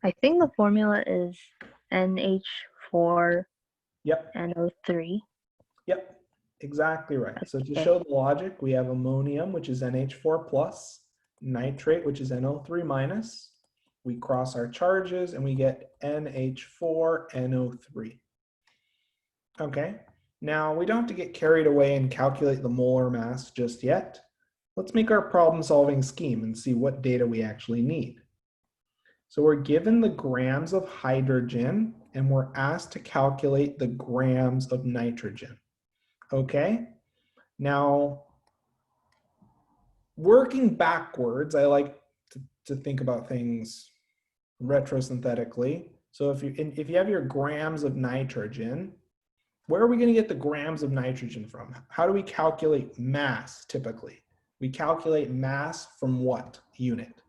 I think the formula is NH4 Yep. NO3. Yep, exactly right. Okay. So to show the logic, we have ammonium, which is NH4 plus, nitrate, which is NO3 minus. We cross our charges and we get NH4NO3. Okay, now we don't have to get carried away and calculate the molar mass just yet. Let's make our problem solving scheme and see what data we actually need. So we're given the grams of hydrogen and we're asked to calculate the grams of nitrogen. Okay, now working backwards, I like to think about things retrosynthetically. So if you have your grams of nitrogen, where are we going to get the grams of nitrogen from? How do we calculate mass typically? We calculate mass from what unit?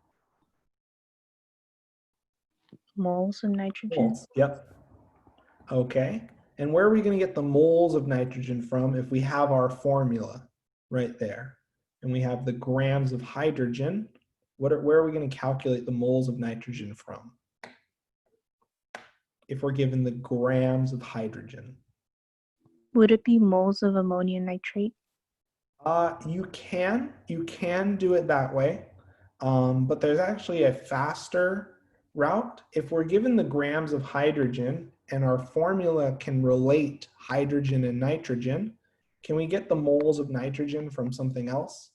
Moles of nitrogen. Moles. Yep. Okay. And where are we going to get the moles of nitrogen from if we have our formula right there? And we have the grams of hydrogen. Where are we going to calculate the moles of nitrogen from? If we're given the grams of hydrogen. Would it be moles of ammonium nitrate? You can do it that way, but there's actually a faster route. If we're given the grams of hydrogen and our formula can relate hydrogen and nitrogen, can we get the moles of nitrogen from something else?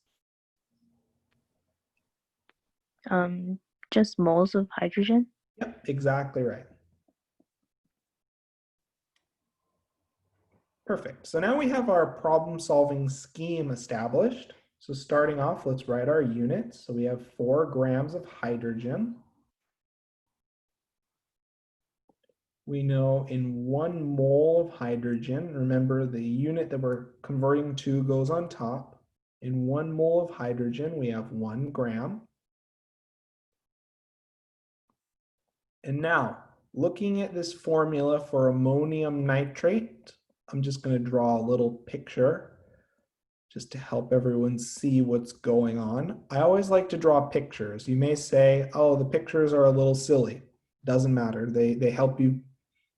Just moles of hydrogen? Yep, exactly right. Perfect. So now we have our problem-solving scheme established. So starting off, let's write our units. So we have 4 grams of hydrogen. We know in 1 mole of hydrogen, remember the unit that we're converting to goes on top. In 1 mole of hydrogen, we have 1 gram. And now, looking at this formula for ammonium nitrate, I'm just going to draw a little picture just to help everyone see what's going on. I always like to draw pictures. You may say, oh, the pictures are a little silly. Doesn't matter. They help you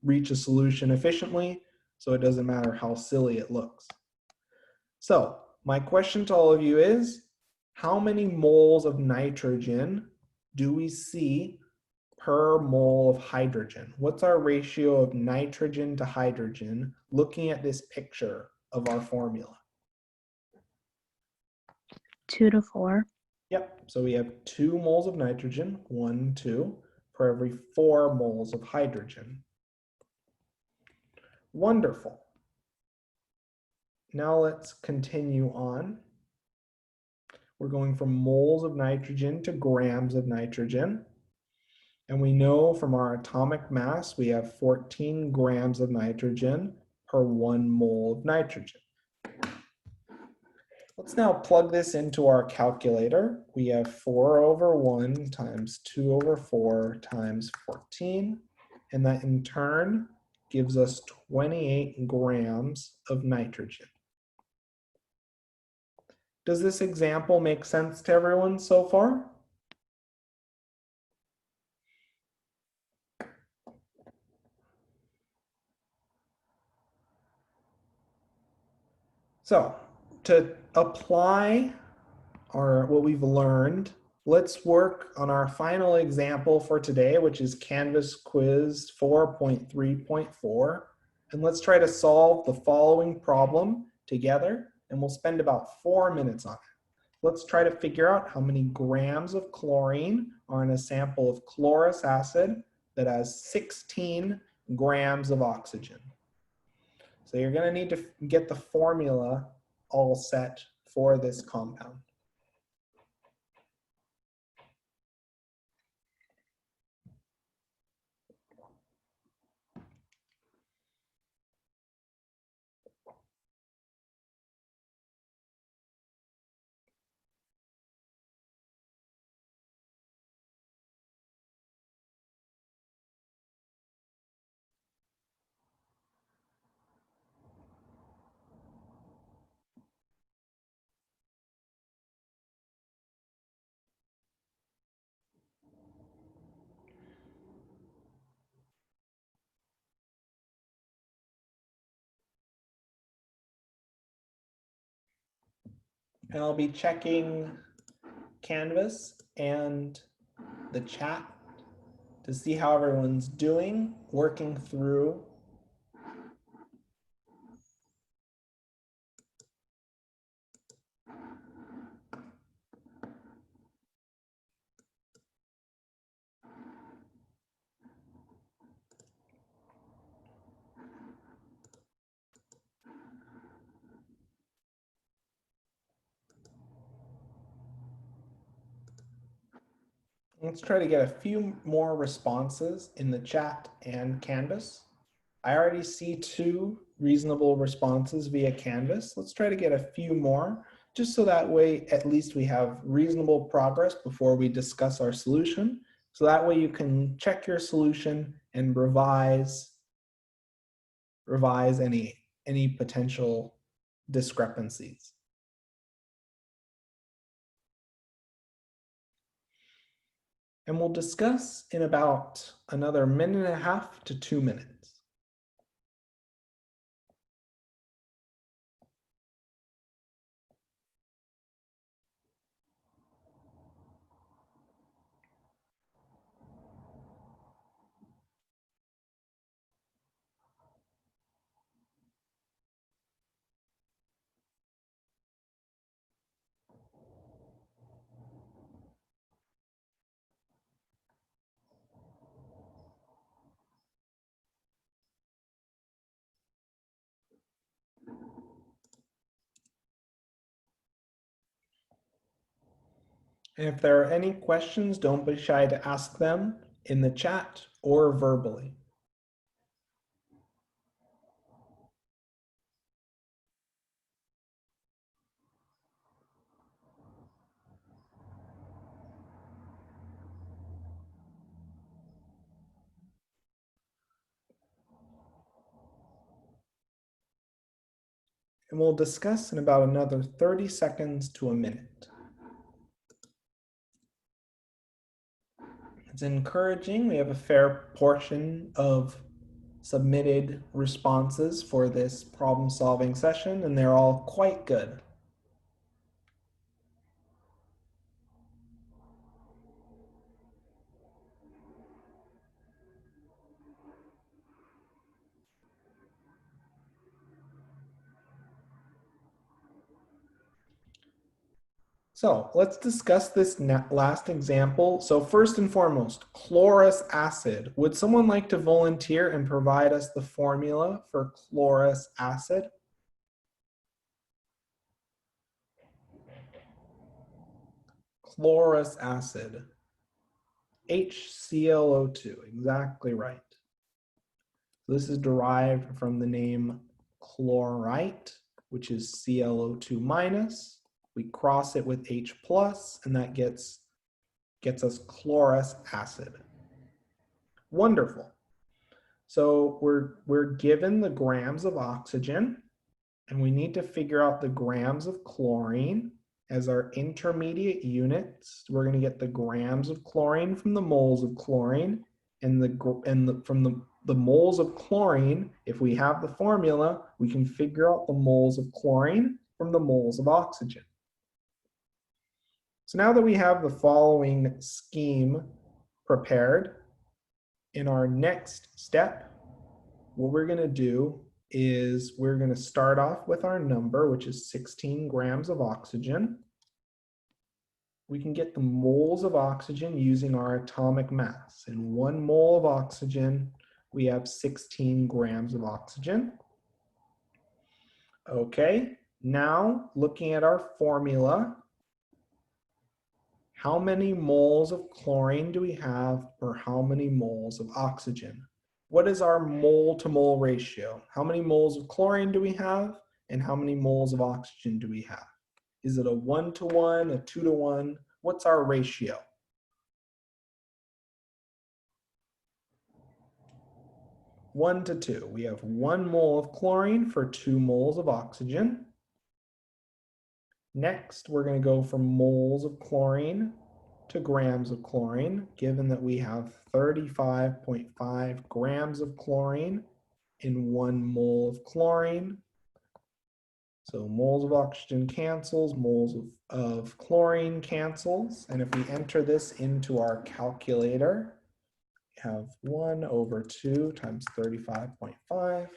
reach a solution efficiently, so it doesn't matter how silly it looks. So my question to all of you is, how many moles of nitrogen do we see per mole of hydrogen? What's our ratio of nitrogen to hydrogen looking at this picture of our formula? 2 to 4. Yep, so we have 2 moles of nitrogen, 1, 2, per every 4 moles of hydrogen. Wonderful. Now let's continue on. We're going from moles of nitrogen to grams of nitrogen. And we know from our atomic mass, we have 14 grams of nitrogen per 1 mole of nitrogen. Let's now plug this into our calculator. We have 4 over 1 times 2 over 4 times 14. And that in turn gives us 28 grams of nitrogen. Does this example make sense to everyone so far? So to apply what we've learned, let's work on our final example for today, which is Canvas Quiz 4.3.4. And let's try to solve the following problem together, and we'll spend about 4 minutes on it. Let's try to figure out how many grams of chlorine are in a sample of chlorous acid that has 16 grams of oxygen. So you're going to need to get the formula all set for this compound. And I'll be checking Canvas and the chat to see how everyone's doing, working through. Let's try to get a few more responses in the chat and Canvas. I already see 2 reasonable responses via Canvas. Let's try to get a few more, just so that way at least we have reasonable progress before we discuss our solution. So that way you can check your solution and revise any potential discrepancies. And we'll discuss in about another 1.5 to 2 minutes. And if there are any questions, don't be shy to ask them in the chat or verbally. And we'll discuss in about another 30 seconds to a minute. It's encouraging. We have a fair portion of submitted responses for this problem-solving session, and they're all quite good. So let's discuss this last example. So first and foremost, chlorous acid. Would someone like to volunteer and provide us the formula for chlorous acid? Chlorous acid. HClO2, exactly right. This is derived from the name chlorite, which is ClO2 minus. We cross it with H plus, and that gets us chlorous acid. Wonderful. So we're given the grams of oxygen, and we need to figure out the grams of chlorine as our intermediate units. We're going to get the grams of chlorine from the moles of chlorine, and from the moles of chlorine. If we have the formula, we can figure out the moles of chlorine from the moles of oxygen. So now that we have the following scheme prepared, in our next step, what we're going to do is we're going to start off with our number, which is 16 grams of oxygen. We can get the moles of oxygen using our atomic mass. In 1 mole of oxygen, we have 16 grams of oxygen. Okay, now looking at our formula, how many moles of chlorine do we have per how many moles of oxygen? What is our mole to mole ratio? How many moles of chlorine do we have, and how many moles of oxygen do we have? Is it a 1-to-1, a 2-to-1? What's our ratio? One to 2. We have 1 mole of chlorine for 2 moles of oxygen. Next, we're going to go from moles of chlorine to grams of chlorine, given that we have 35.5 grams of chlorine in 1 mole of chlorine. So moles of oxygen cancels, moles of chlorine cancels. And if we enter this into our calculator, we have 1 over 2 times 35.5.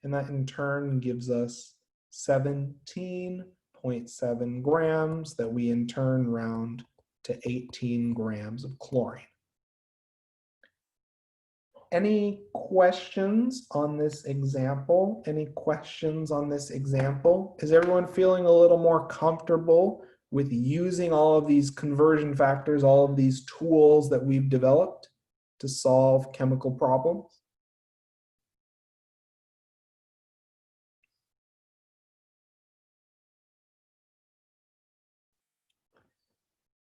And that in turn gives us 17.7 grams that we in turn round to 18 grams of chlorine. Any questions on this example? Any questions on this example? Is everyone feeling a little more comfortable with using all of these conversion factors, all of these tools that we've developed to solve chemical problems?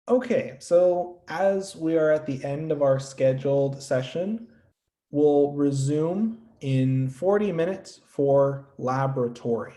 Okay, so as we are at the end of our scheduled session, we'll resume in 40 minutes for laboratory.